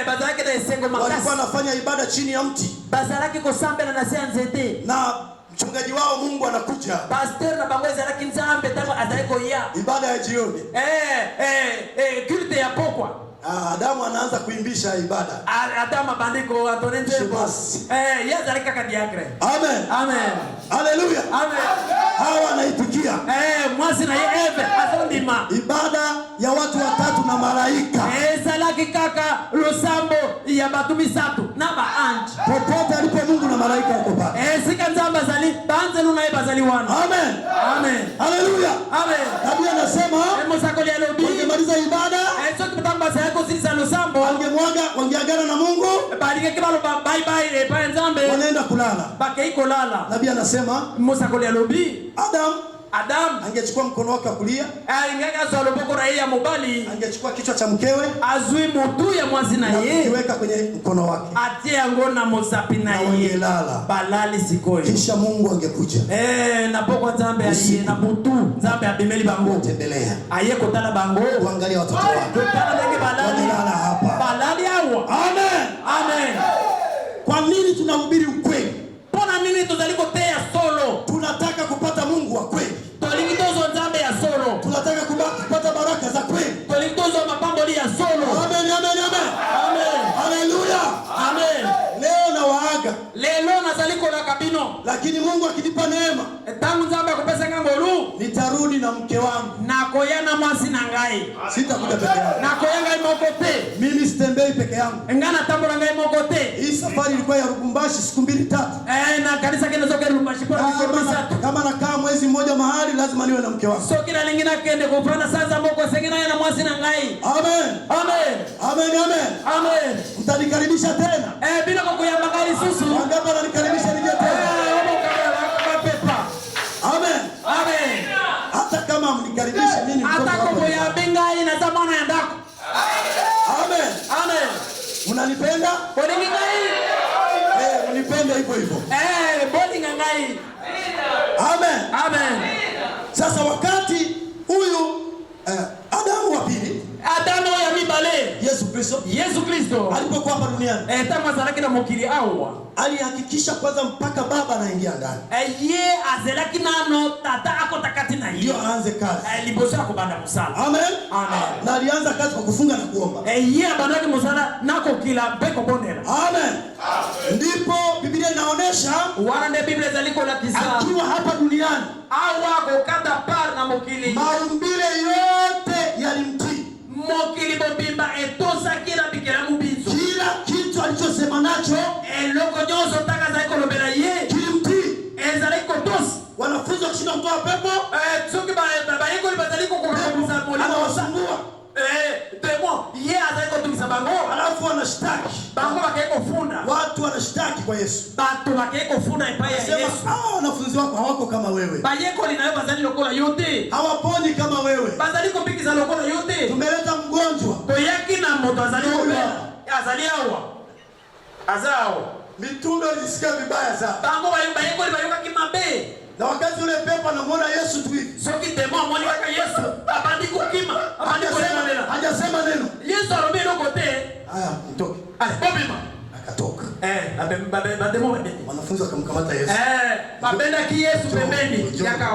Bazala kina esengo makasi. Walikuwa wanafanya ibada chini ya mti. Bazala kiko sambe na nasia nzete. Na mchungaji wao Mungu anakuja. Pastor na bangweza lakini Nzambe tangu azaiko ya. Ibada ya jioni. Kulte ya pokwa. Adamu anaanza kuimbisha ibada. Adamu bandiko atonenze boss. Yeye alika kadiagre. Amen. Amen. Haleluya. Amen. Hawa anaitikia. Mwasi na Eve azondima. Ibada ya watu watatu na malaika. Salaki kaka lusambo ya batumi satu na baanji. Popote alipo Mungu na malaika wako pale. Sika Nzamba zali banze luna eba zali wana. Amen. Amen. Haleluya. Amen. Nabii anasema Mosakoli alobi. Wangemaliza ibada. Sote mtamba sa yako sisi lusambo. Wangeagana na Mungu. Balike kibalo bye bye pa Nzambe. Wanaenda kulala. Bake iko lala. Nabii anasema Mosakoli alobi. Adam angechukua mkono wake wa kulia, ingeka zalo boko na yeye mobali, angechukua kichwa cha mkewe, azui mutu ya mwazi na yeye, kiweka kwenye mkono wake, atie ngona mosapi na yeye, balali sikoi. Kisha Mungu angekuja. Na boko Nzambe aliye na mutu, Nzambe abimeli bango, tembelea. Aye kotala bango, kuangalia watoto wake. Kotala ndege balali. Walala hapa. Balali hawa. Amen. Amen. Kwa nini tunahubiri ukweli? Pona nini tuzaliko tea solo? Tunataka kupata Mungu wa kweli. Tolingidozo Nzambe ya solo. Tunataka kupata baraka za kweli. Tolingidozo mapambo ya solo. Amen, amen, amen. Amen. Haleluya. Amen. Leo na waaga. Lelo nazaliko na kabino. Lakini Mungu akinipa neema, tangu Nzambe akupesa ngangolu, nitarudi na mke wangu. Nakoyana mwasi na ngai. Sitakuja peke yangu. Nakoyanga imokote. Mimi sitembei peke yangu. Ngana tambola ngai imokote. Hii safari ilikuwa ya Lubumbashi siku 2-3. Na kanisa kile zoke Lubumbashi kwa siku 3. Kama nakaa mwezi mmoja mahali lazima niwe na mke wangu. So kila lingine kende kufana sasa moko sengina na mwasi na ngai. Amen. Amen. Amen, amen. Amen. Mtanikaribisha tena. Bila kukuyamba gari susu. Wangapi wananikaribisha nije tena? Amen. Amen. Hata kama mnikaribisha nini mtoto hata wako. kwa ya bengai na zamana ya ndako. Amen. Amen. Unanipenda? Bodi ngai. Unipende hivyo hivyo. Bodi ngai. Amen. Amen. Sasa wakati huyu Adamu wa pili, Adamu ya mibale, Yesu Kristo alipokuwa hapa duniani, tama zaraki na mokili awa, alihakikisha kwanza mpaka baba anaingia ndani. Ye azelaki nano tata ako takati na ndio aanze kazi. Liboso kubanda musala. Amen. Amen. Na alianza kazi kwa kufunga na kuomba. Ye abandaki musala nako kila beko bondela. Amen. Ndipo Biblia inaonesha wana ndio Biblia zaliko la kisa akiwa hapa duniani awa kokata par na mokili, maumbile yote yalimtii. Mokili bobimba etosa kila bikira mubinzo, kila kitu alichosema nacho eloko nyoso taka za ikolobela ye kilimtii. Ezaliko tosi wanafunzi wakishinda kutoa pepo, tsoki baba yeko libazaliko kukamuza molimo anawasumbua. Demo ye azaliko tumisa bango, alafu wanashtaki bango bakeko funda, watu wanashtaki kwa Yesu, batu bakeko funda ipaya Yesu. Wanafunzi wako hawako kama wewe. Bayeko linayo bazali lokola yote, hawaponi kama wewe. Bazaliko pikiza lokola yote, tumeleta mgonjwa to yaki na moto azaliko bela azali awa azao. Mitume walisikia vibaya sana. Bango bayeko libayoka kimabe. Na wakati ule pepo anamwona Yesu tu hivi. Soki demo mwani waka Yesu abandiko kima, abandiko neno. Hajasema neno. Yesu arombe lokote. Haya, mtoke. Bobima akatoka. Bademo wende. Wanafunzi wakamkamata Yesu. Babenda ki Yesu pembeni. Yaka.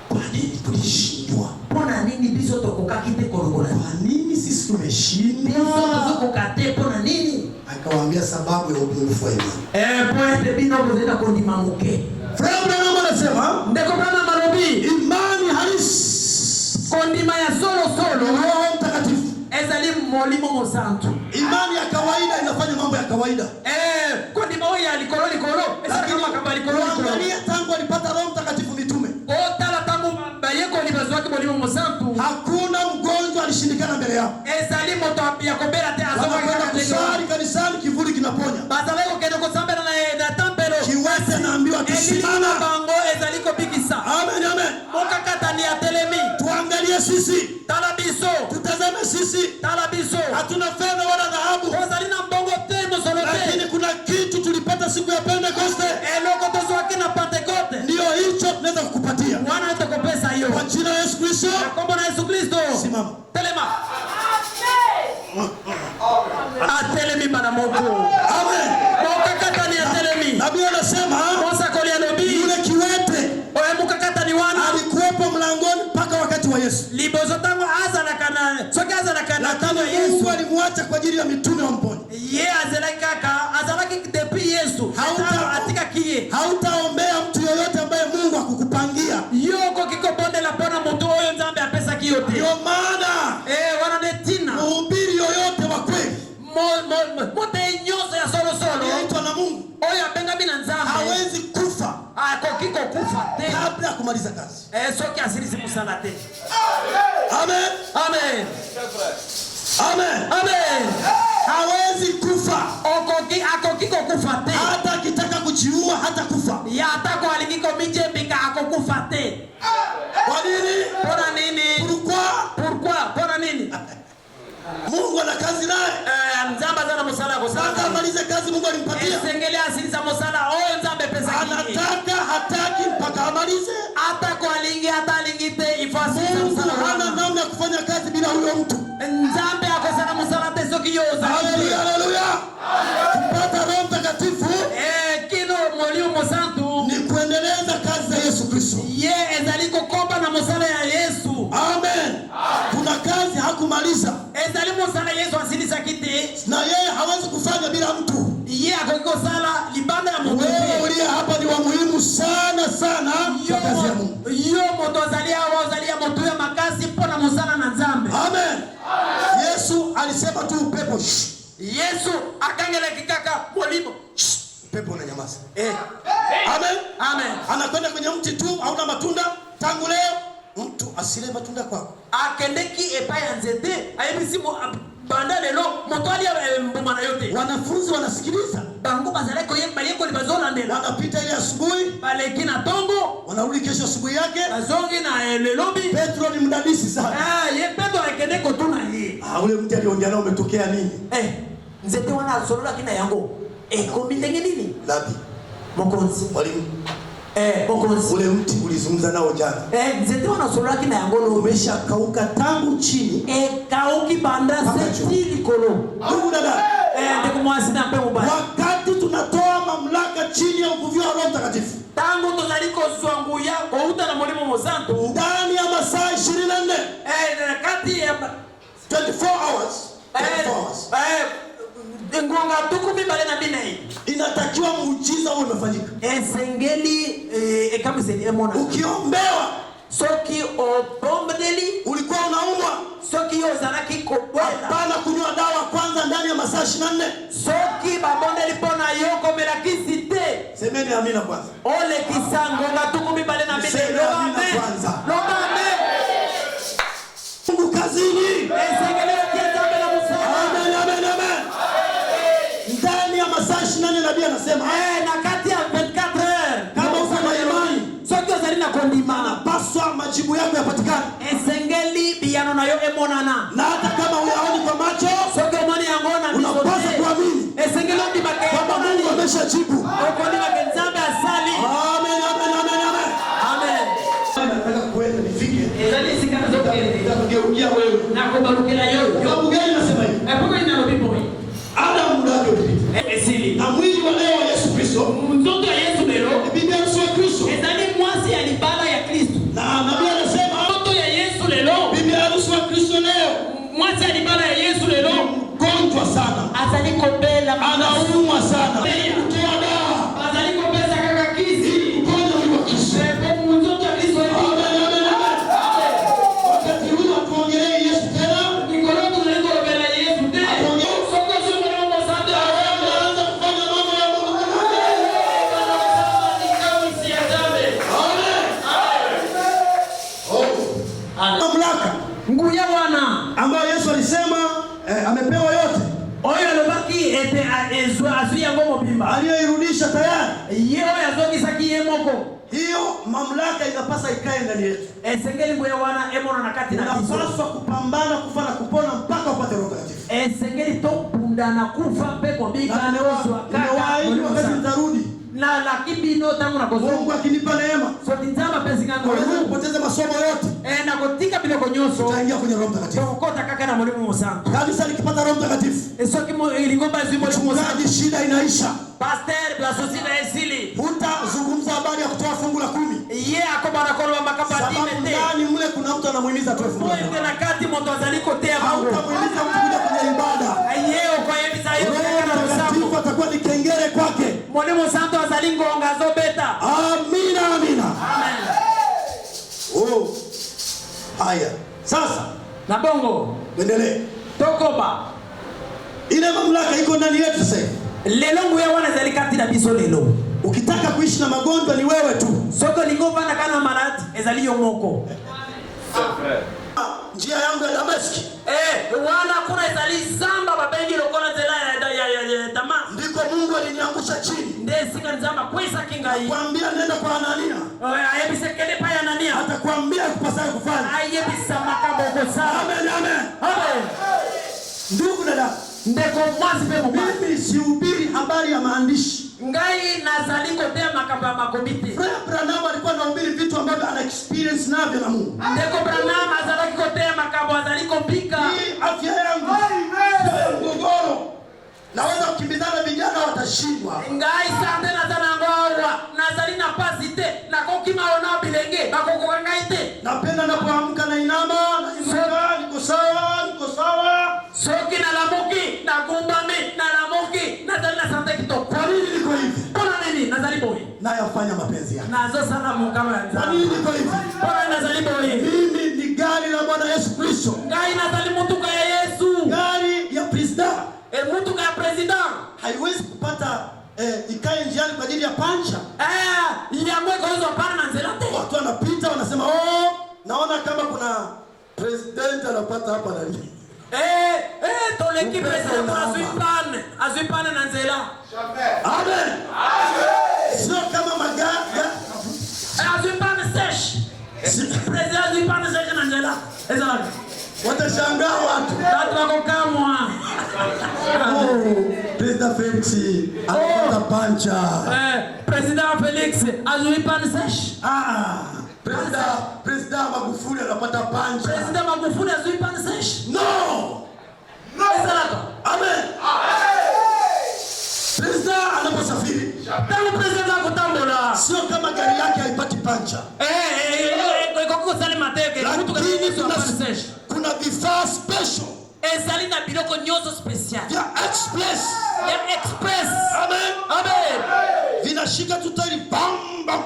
Kwa nini tulishindwa? Pona nini biso tokokakite korogona? Kwa nini sisi tumeshindwa? Biso tokokate pona nini? Akawaambia sababu ya upungufu wa imani. Poete bino bozenda kondima muke. Abraham anasema, ndeko bana marobi, imani halisi kondima ya solo Roho Mtakatifu. Ezali molimo mosantu. Imani ya kawaida inafanya mambo ya kawaida. Kondima ya likolo. Lakini kama likolo. Angalia tangu alipata Roho Mtakatifu mitume. Otala tangu bayeko libazwaki molimo mosantu. Hakuna mgonjwa alishindikana mbele yao. Ezali moto ya kobera te azawa kusali kanisani kivuli kinaponya. Bazaleko kendo kusambela na tempelo. Kiwete naambiwa kisimama. Bango ezali Tutazame sisi. Talabiso. Tutazame sisi. Talabiso. Hatuna fedha wala dhahabu. Kozalina mbongo temo solote. Lakini kuna kitu tulipata siku ya Pentecoste. Eloko tozo na Pentecoste. Ndio hicho tunaweza kukupatia. Wana atakupesa hiyo. Kwa jina la Yesu Kristo. Kwa na Yesu Kristo. Simama. Telema. Atelemi bana moko. Amen. Mokakata ni atelemi. Nabii anasema Mosa kolia nobi. yule kiwete Oya mukakata ni wana. alikuwepo mlangoni mpaka wakati wa Yesu. Libozo tango azala kana. Soki azala kana tango Yesu Yesu. alimwacha kwa ajili ya mitume wa mponye. Ye azala kaka. Azala depuis Yesu. Atika kiye. Hautaombea mtu yoyote ambaye Mungu akukupangia. Yoko kiko bonde la pona mtu oyo nzambe apesa kiyote. Ndio maana Wana netina. mhubiri yoyote wa kweli Mote nyoso ya solo anaitwa na Mungu oyo abenga bina nzambe hawezi kufa kiko kufa te kabla ya kumaliza kazi. soki asirisi musala te. Amen. Amen. Amen. Amen. Hawezi kufa. Akokiko kufa te. Hata akitaka kujiua hata kufa. Ya atako alingiko mijembika akokufa te. Kwa nini? Pona nini? Pourquoi? Pona nini? Mungu ana kazi naye. Nzamba zana musala kusala. Sasa amalize kazi Mungu alimpatia. Sengele asirisa musala oyo nzambe pesa kingi. Anataka hataki mpaka amalize. Hata kwa alingi te ifasi musala. Hana namna ya kufanya kazi bila huyo mtu. Nzambe akosana musala te soki yoza. Haleluya, haleluya. Kupata Roho Mtakatifu kino molio mosantu ni kuendeleza kazi za Yesu Kristo. Ye ezaliko komba na musala ya Yesu. Amen. Kuna kazi hakumaliza. Ezali musala Yesu asilisa kiti. Na yeye hawezi kufanya bila mtu. Ye akokiko sala libanda ya Mungu. Wewe uliye hapa ni wa muhimu sana sana kwa kazi ya Mungu. Yo moto azalia moto ya makazi pona musala na nzambe. Amen. Yesu alisema tu upepo. Yesu akangele kikaka molimo. Pepo unanyamaza. Amen. Amen. Anakwenda kwenye mti tu hauna matunda. Tangu leo mtu asile matunda kwako. Akendeki epaya nzete ayebisi banda lelo motwali mbumana yote. Wanafunzi wanasikiliza. Bango bazaleko yeko libazona ndela. Wanapita ile asubuhi, baleki na tongo, wanarudi kesho asubuhi yake. bazongi na lelobi. Petro ni mdadisi sana. Ye Petro akendeko tu na ye. Ule mti aliongea nao umetokea nini? Nzete wana solola kina yango. Kombitenge nini? Labi. Mokonzi. Mwalimu. Mokonzi. Ule mti ulizungumza nao jana. Nzete wana solola kina yango umesha kauka tangu chini. Kauki banda setili kolo. Ndugu dada. Ndiko mwasi na mpe mubaya. Wakati tunatoa mamlaka chini ya uvuvio wa Roho Mtakatifu. Tangu tunaliko zwangu ya kouta na molimo mosantu. Ndani ya masaa 24. Kati ya 24 hours. 24 hours. Ngonga tukumi bale na binei. Inatakiwa muujiza uwe umefanyika. Esengeli kama seli mona. Ukiombewa soki obombedeli ulikuwa unaumwa, soki yozalaki kobwela, hapana kunywa dawa kwanza ndani ya masaa 24. soki babondeli pona yoko melakisi te. Semeni amina kwanza. Ole kisango na tukumi bale na binei. Loba amen. Loba amen. Mungu kazini. Esengeli kitambe na musala. Amen, amen, amen. Ndani ya masaa 24 nabii anasema na kati ya 24 heures kama uko na imani soki ozali na kondimana paswa majibu yako yapatikane. Esengeli biyano na yo emonana. Na hata kama huyaoni kwa macho soki omoni yango na unapaswa kuamini esengeli ondimake kwamba Mungu ameshajibu. okondimake nzambe asali. Amen, amen, amen, amen. Amen. Nataka kuenda nifike. Ezali sikana zokende. Nitakugeukia wewe. Na kubarukela yo. Sababu gani nasema hivi? Epoka ina lobipo hii. Adam muda wake ulipita. Esili. Na mwili wa leo wa Yesu Kristo, Mtoto ya Yesu lelo. ni bibi harusi wa Kristo. Ezali mwasi ya libala ya Kristo. Na nabii anasema Mtoto ya Yesu lelo. bibi harusi wa Kristo leo Mwasi ya libala ya Yesu lelo. mgonjwa sana. Azali kopela. Anaumwa sana. Kutoa dawa. Azali kopesa kaka kizi. Mgonjwa ni wa Kristo. Mtoto ya Kristo. Amen, amen, amen. Wakati huu hatuongelei Yesu tena. Nikoloto naleko kopela Yesu te. Soko soko na mwasande. Anaanza kufanya mambo ya Mungu. Mamlaka Nguya wana. ambayo Yesu alisema amepewa yote. Oyo alobaki ete azwi yango mobimba. Aliyoirudisha tayari. Ye oyo azongisaki ye moko. Hiyo mamlaka inapasa ikae ndani yetu. Esengeli mwe wana emono na kati na biso. Unapaswa kupambana kufa na kupona mpaka upate Roho Mtakatifu. Esengeli to bunda na kufa pepo mbika na wakati nitarudi. Na lakini no tangu na kozo. Mungu akinipa neema. So tinzama pesa ngango. Naweza kupoteza masomo yote. Na kutika bila konyoso. Utaingia kwenye Roho Mtakatifu. Tokota kaka na mwalimu Musantu. Kanisa likipata Roho Mtakatifu. Eso kimo ilingomba zimo Musantu shida inaisha. Pastor la société esili. Hutazungumza habari ya kutoa fungu la 10. Yeye akoba na kolwa makapa dimete. Ndani mle kuna mtu anamuhimiza atoe fungu. Pointe na kati moto azaliko tea Mungu. Hutamuhimiza mtu kuja kwenye ibada. Yeye kwa hivi sasa hiyo Roho Mtakatifu atakuwa ni kengele kwake. Mwalimu Santo azalingo ngazo beta. Amina, amina. Amen. Oh. Haya. Sasa Na bongo. endelee. Tokoba. Ile mamlaka iko ndani yetu sasa. Lelo nguya wana zalikati na biso lelo. Ukitaka kuishi na magonjwa ni wewe tu. Soko lingo na kana marati ezaliyo moko. Njia yangu ya Dameski. Wana kuna ezali zamba babengi lokola zela ya Damas. Ndiko Mungu aliniangusha chini. Ndesika nzamba kwesa kingai. Kwambia nenda kwa Anania. Ayebise kele pa ya Anania. Atakwambia kupasayo kufanya. Ayebisa makabo kosa. Amen, amen. Amen. Ndugu dada, Ndeko mwazi pe mubaya. mimi sihubiri habari ya maandishi. Ngai nazaliko tea makamba makobiti. Frère Branham alikuwa anahubiri vitu ambavyo ana experience navyo na Mungu. Ndeko Branham azaliko tea makamba azaliko pika. Hii afya yangu. Mgogoro. Naweza kukimbizana vijana watashindwa. Ngai sante nazana ngwawa. Nazali na pasite. Na kokima ona bilenge. Bakoko kangaite. Napenda napoamka na inama, na inuka, niko sawa, niko sawa. Soki na lamuki, na gumbami, na lamuki. Nazali na sante kitoko. Kwa nini niko hivi? Pona nini? Nazali boy. Nayafanya mapenzi yake. Nazo sana mukama ya Kwa nini niko hivi? Pona nazali boy. Mimi ni gari la Bwana Yesu Kristo. Ngai nazali mutuka ya Yesu. Gari ya president. Mutuka ya president. Haiwezi kupata ikae njiani kwa ajili ya pancha. Yamwe kozo pana na nzelate. Watu wanapita wanasema, "Oh, naona kama kuna president anapata hapa na nini." Toleki president azwipane na nzela. Amen. Sio kama magari. Azwipane sesh. President azwipane sesh na nzela. Ezala. Watashangaa watu. Tatu wako kamwa. President Felix anapata pancha. President Felix azwipane sesh. President Magufuli anapata pancha. President Magufuli azwipane sesh. No. Ezala. Amen. President anaposafiri. Tangu president akutambola. Sio kama gari yake haipati pancha. Koko sali mateke. Lakini kuna vifaa special. Ezali na biloko nyoso special. Ya express. Ya express. Amen. Amen. Vinashika tutari bam bam.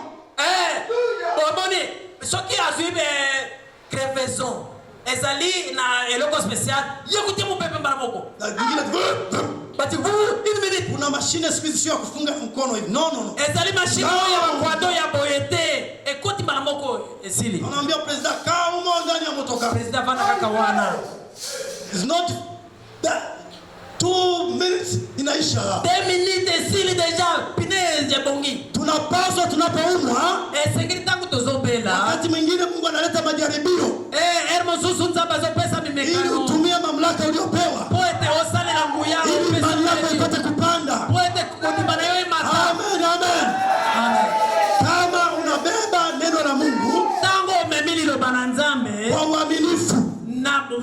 Omoni, soki azuibe crevaison. Ezali na eloko special. Yekuti mu pepe mbara moko. Na vingine Bati kuna mashine siku hizi sio kufunga mkono hivi. No. Ezali mashine ya kwado ya boyete. Ekoti mbara moko esili. Anaambia president kaa umo ndani ya motoka. President fana kaka wana. It's not that 2 minutes inaisha. 2 minutes esili deja pineze bongi. Tunapaswa tunapoumwa. Sengiri tangu tozobela. Wakati mwingine Mungu analeta majaribio. Hermo susu nzaba zo pesa mimekano. Ili utumie mamlaka uliopewa. Poete osale na nguya. Ili imani yako ipate kupanda. Poete kutibana yoy mata. Amen. Kama unabeba neno la Mungu. Tango memili lo bananzambe. Kwa uaminifu.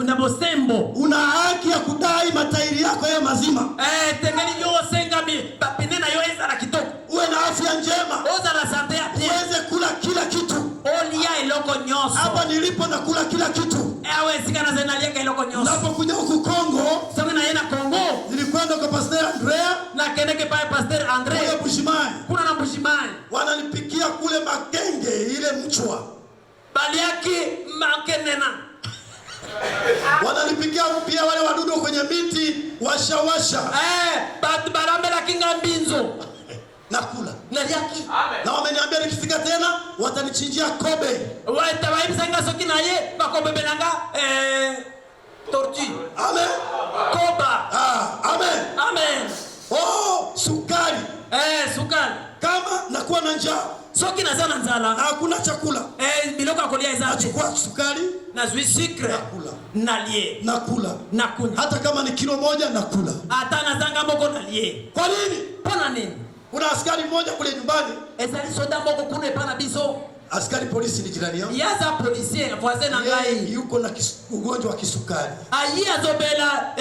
Na bosembo. Una haki ya kudai matairi yako ya mazima. Tengeli yo sengami bapine na yo eza na kitoko. Uwe na afya njema. Oza na sante ya pia. Uweze kula kila kitu. Olia iloko nyoso. Hapa nilipo na kula kila kitu. Ewe sika na zena lieka iloko nyoso. Napokuja huku Kongo. Songi na yena Kongo. Nilikwenda kwa Pastor Andrea. Na keneke pa Pastor Andre. Kule Bushimai. Kuna na Bushimai. Wananipikia kule makenge ile mchwa. Baliaki makenena. Wananipikia pia wale wadudu kwenye miti washa. Batu barambe la kinga mbinzo. Nakula. Naliaki. Na wameniambia nikifika tena watanichinjia kobe. Waita waimisa inga soki na ye bakobe belanga tortue. Amen. Koba. Amen. Amen. Sukari. Sukari. Kama nakuwa na njaa. soki nazana nzala na hakuna chakula, biloko akolia eza nachukua sukari na zui sucre nakula, nalie nakula, nakuna, hata kama ni kilo moja nakula. ata nazanga moko nalie. Kwa nini? Pona nini? Kuna askari mmoja kule nyumbani, ezali soda moko kuna epana biso, askari polisi ni jirani yangu, yaza policier voisin na ngai yuko na ugonjwa wa kisukari, ayi azobela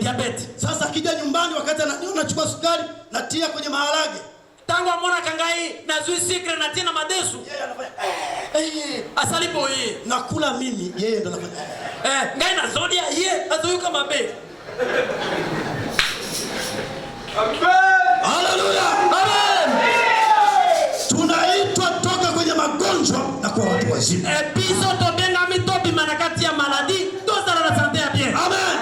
diabete. Sasa akija nyumbani, wakati ananiona chukua sukari natia kwenye maharage, tangu amona kangai na zui sucre na tina madesu, yeye anafanya asali boye nakula mimi, yeye ndo anafanya ngai na zodia ye azoyuka mabe. Haleluya, amen. Tunaitwa toka kwenye magonjwa na kwa watu wazima. Biso tobenga mitobi manakati ya maladi tozala na sante ya bien. Amen.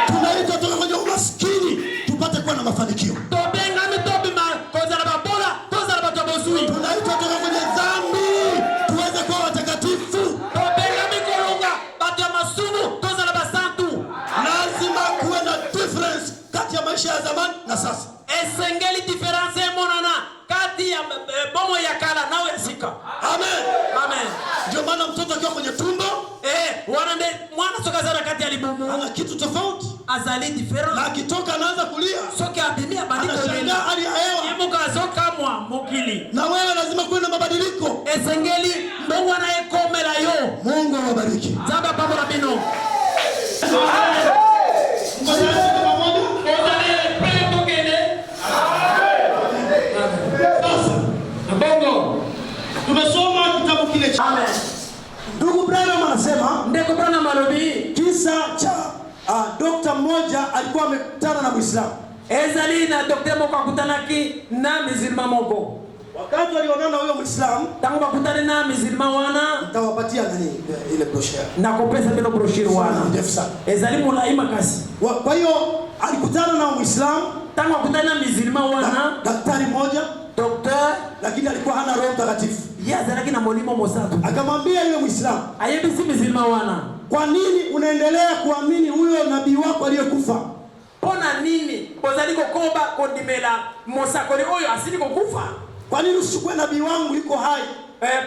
Tunaitwa toka kwenye umaskini tupate kuwa na mafanikio. Tobenga mitobi kozala babola tozala batobozui. Tunaitwa toka kwenye dhambi tuweze kuwa watakatifu. Tobenga mikolonga batu ya masumu tozala basantu. Lazima kuwe na difference kati ya maisha ya zamani na sasa. Esengeli difference monana kati ya bomo ya kala nao ya sika. Amen. Amen. Ndio maana mtoto akiwa kwenye tumbo wanande mwana soka zara kati ya libumu ana kitu tofauti, azali different, na akitoka anaanza kulia, soki abimia bandiko anashangaa hali ya hewa. Yemuka zoka mwa mukili, na wewe lazima kuwe na mabadiliko. Esengeli mbongo na ekomela yo. Mungu awabariki. Zaba pamoja na bino. Tumesoma kitabu kile cha Amen. Ndugu Branham anasema ndeko Branham malobi kisa cha dokta mmoja alikuwa amekutana na Muislamu. Ezali na dokta moko akutanaki na musulman moko. Wakati walionana huyo Muislamu, tangu bakutane na musulman wana, nitawapatia nani ile brochure. Na kopesa bila brochure wana. Ezali mulai makasi. Kwa hiyo alikutana na Muislamu, tangu akutana na musulman wana, daktari mmoja, dokta, lakini alikuwa hana Roho Mtakatifu. Yazalaki na molimo mosatu. Akamwambia yule Muislamu, ayebisi musulman wana, kwa nini unaendelea kuamini huyo nabii wako aliyekufa? Pona nini ozali kokoba kondimela mosakoli oyo asili kokufa? Kwa nini usichukue nabii wangu yuko hai?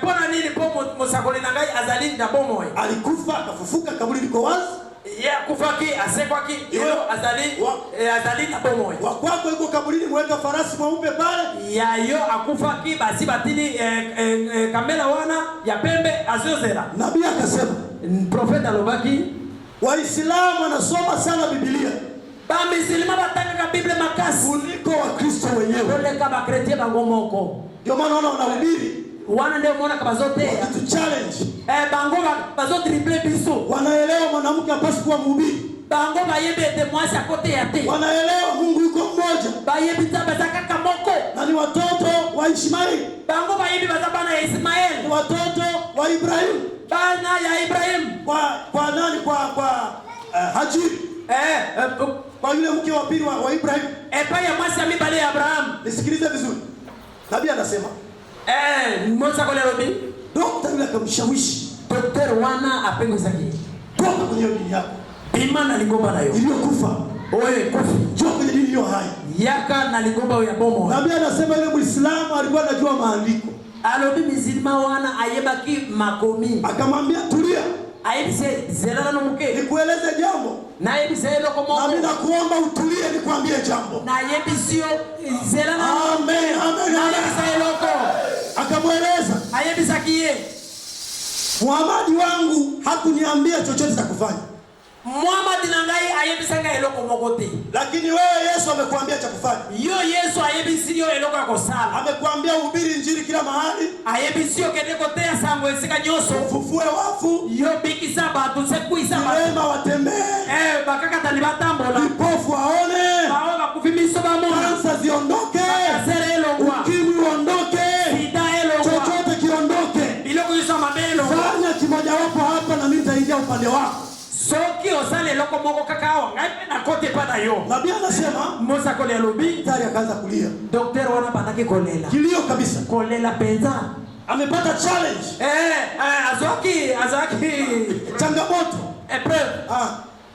Pona nini po mosakoli na ngai azali na bomo? Alikufa akafufuka, kaburi liko wazi. Ya kufaki asekwaki yo azali na bomo. Wa kwako yuko kaburini, mweka farasi mweupe pale. Ya yo akufaki basi batini kamera wana ya pembe azozera. Nabii akasema, profeta alobaki, Waislamu wanasoma sana Biblia. Bamisilima batanga Biblia makasi kuliko Wakristo wenyewe. Wale kama kretia bango moko. Ndio maana wanahubiri. Wana ndio muona kama zote. Kitu challenge. Bango bazote triple biso. Wanaelewa mwanamke hapaswi kuwa mhubiri. Bango bayebete mwasi akote yate. Wanaelewa Mungu yuko mmoja. Bayebita bazaka kamoko. Na ni watoto wa Ishmaeli. Bango bayebi bazabana ya Ismael. Ni watoto wa Ibrahim. Bana ya Ibrahim. Kwa nani? Kwa Hajiri. Kwa yule mke wa pili wa Ibrahim. Epa ya mwasi amibale ya Abraham. Nisikilize vizuri. Nabii anasema, Mmoja kwa leo dokta yule akamshawishi, daktari wana apengo zake. Toka kwenye dini yako. Bima na ligomba nayo. Iliyokufa. Oye kufi. Njoo kwenye dini hiyo hai. Yaka na ligomba ya bomo. Nabii anasema yule Muislamu alikuwa anajua maandiko. Alobi mizilima wana ayebaki makomi. Akamwambia tulia. Aibise zelala no muke. Nikueleze jambo. Na aibise loko moko. Nami nakuomba utulie nikwambie jambo. Na aibisio zelala. Amen. Amen. Na aibise loko. Akamweleza. Aibisa kiye. Muhammad wangu hakuniambia chochote cha kufanya. Muhammad nangai ayebisanga eloko mokote. Lakini wewe Yesu amekuambia cha kufanya. Yo Yesu ayebisio eloko akosala. Amekuambia uhubiri injili kila mahali. Ayebisio kende kotea sango esika nyoso. Fufue wafu. Yo bikisa batu sekuisa batu. Wema watembee. Bakaka talibatambola. Vipofu waone. Bao bakufimiso bamona. Kansa ziondoke. Bakasere elongwa. Ukimwi uondoke. Sida elongwa. Chochote kiondoke. Biloko yusa mabelo. Fanya kimoja wapo hapa na mimi nitaingia upande wako. Soki osale loko moko kakao ngai na kote pana yo. Nabii anasema Musa kole alobi daktari akaanza kulia. Daktari wana panake kolela. Kilio kabisa. Kolela penza. Amepata challenge. Azaki changamoto. Epreuve.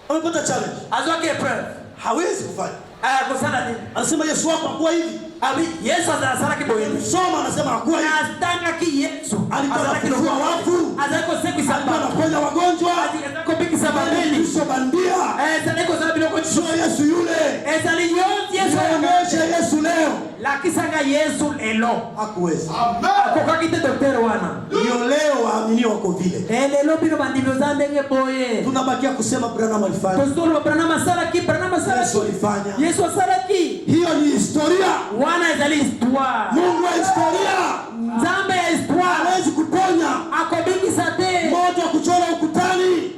Amepata challenge. Azaki epreuve. Hawezi kufanya. kusala nini? Anasema Yesu wako hakuwa hivi. Abi Yesu azala kiboyeni. Soma anasema hakuwa hivi. Astanga ki Yesu. Alikuwa anafufua wafu. Azako seku Alikuwa samba. anaponya wagonjwa. Azako biki sababeli. Kristo bandia. Zaleko za biloko Sio Yesu yule. Ezali Yesu. Tuonyeshe Yesu leo. Lakisanga Yesu elo. Hakuwezi. Akokakite daktari wana. Ndio leo waamini wako vile. Lelo bino bandivyo za ndenge boye. Tunabakia kusema Branham alifanya. Tostolo Branham salaki, Branham salaki. Yesu alifanya. Yesu salaki. Hiyo ni historia. Wana ezali histoire. Mungu wa historia. Nzambe ya histoire. Hawezi kuponya. Akobiki sate. Moto wa kuchora ukutani.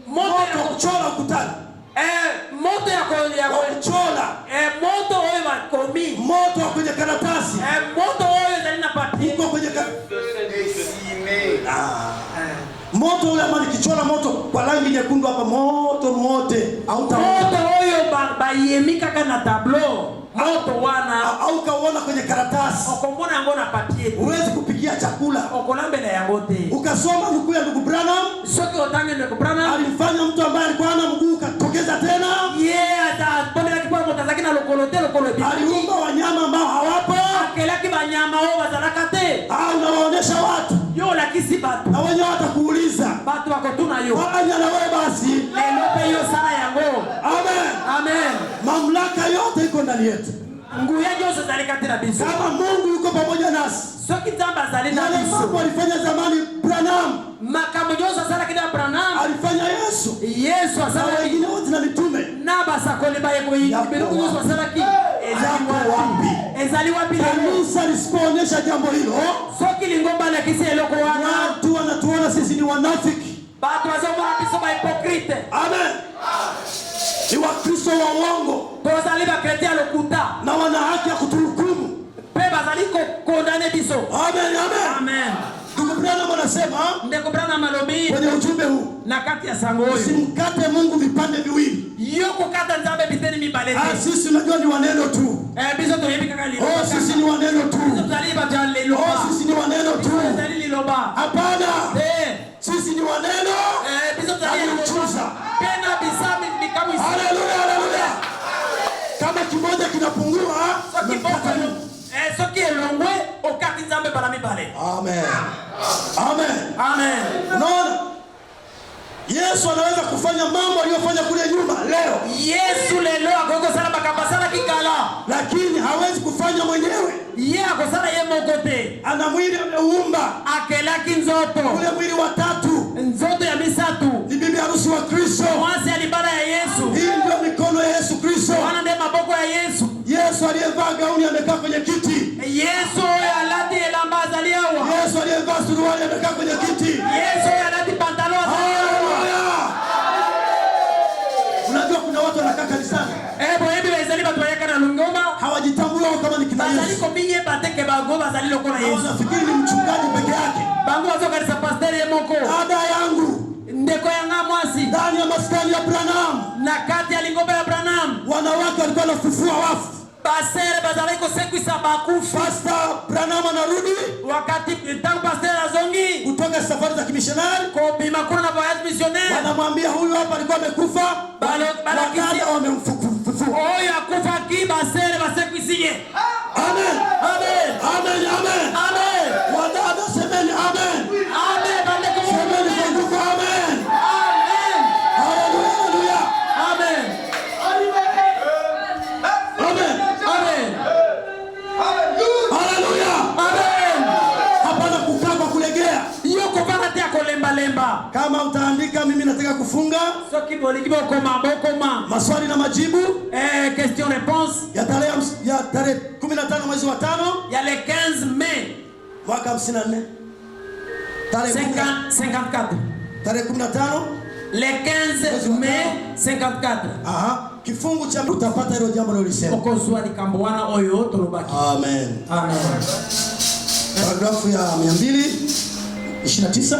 Moto ya kuchora ukutani. Moto ya kuchora. Moto oyo bakomi. Moto wa kwenye karatasi. Moto oyo ezali na papier. Iko kwenye moto ule amani kichora moto kwa rangi nyekundu hapa moto mote au moto oyo bayemika kana tableau moto wana au kaona kwenye karatasi okomona ngona papier huwezi kupikia chakula okolamba na yangote ukasoma ndugu ya ndugu Branham soki otange ndugu Branham alifanya mtu ambaye alikuwa hana mguu katokeza tena atapondela kipa motazaki na lokolo bi aliumba wanyama ambao hawapo akelaki banyama wao wazalaka te au unawaonesha watu yo lakisi batu na wenyewe watakuuliza batu wako tuna yo fanya na wewe basi lelo pe yo sala yango amen amen mamlaka yote iko ndani yetu nguya jozo zalika tena biso kama Mungu yuko pamoja nasi soki nzamba zali na biso Mungu alifanya zamani Branham makambo jozo sala kida Branham alifanya Yesu asala wengine wote na mitume na basakole baye ko yibiru Yesu asala ki ezali wapi kanisa lisipoonyesha jambo hilo soki lingomba na kisi eloko wana watu wanatuona sisi ni wanafiki batu wazomba biso ba hypocrite amen ni wakristo wa uongo tozali ba chrétien lokuta na wana haki ya kutuhukumu pe bazali ko condamner biso amen amen amen ndugu Branham anasema ndeko Branham alobi kwenye ujumbe huu na kati ya sango huyu simkate Mungu vipande viwili yoko kata nzambe biteni mibalete sisi unajua ni waneno tu biso to yebi kaka lilo sisi ni waneno tu tuzali ba jale lo sisi ni waneno tu tuzali liloba hapana sisi ni waneno biso tuzali kuchuza pena bisami mikamu haleluya haleluya kama kimoja kinapungua soki elongwe okati nzambe bala mibale amen amen amen unaona Yesu anaweza kufanya mambo aliyofanya kule nyuma leo Yesu lelo akoko sana bakambasana kikala lakini hawezi kufanya mwenyewe yeye akosana yeye mokote ana mwili ameumba akelaki nzoto ule mwili wa tatu nzoto ya misatu ni bibi harusi wa Kristo mwasi alibara ya Yesu hii ndio mikono ya Yesu Kristo wana ndio maboko ya Yesu Yesu aliyevaa gauni amekaa kwenye kiti Yesu alati elamba azaliawa Yesu aliyevaa suruali amekaa kwenye kiti Yesu alati pantalon unajua kuna watu wanakaa kanisani boyebi bezali batu bayaka na lungoma hawajitambua kama ni kina Yesu bazali kominye bateke bago bazali lokola Yesu wanafikiri ni mchungaji peke yake bango bazokanisa pasteur yemoko dada yangu ndeko yanga mwasi ndani ya maskani ya Branham na kati ya lingomba ya Branham wanawake walikuwa wanafufua wafu pasteur bazali kosekwisa bakufa Pastor Branham anarudi wakati tangu pasteur azongi kutoka safari za kimishonari kopima kuna na voyage missionnaire wanamwambia huyu hapa alikuwa amekufa balakisi wamemfufua oyo akufa ki pasteur basekwisinye amen amen amen amen amen wadada semeni amen amen bande kwa semeni kwa nguvu amen amen haleluya haleluya amen amen amen haleluya amen hapana kukaa kwa kulegea yoko bana tia kolemba lemba kama utaandika mimi nataka kufunga soki boliki bokoma maswali na majibu question réponse ya tarehe 15 mwezi wa 5 ya le 15 mai mwaka 54 tarehe 54 tarehe 15 le 15 mai 54 aha kifungu cha utapata hilo jambo lilisema okozwa likambo wana oyo tolobaki amen amen paragrafu ya 229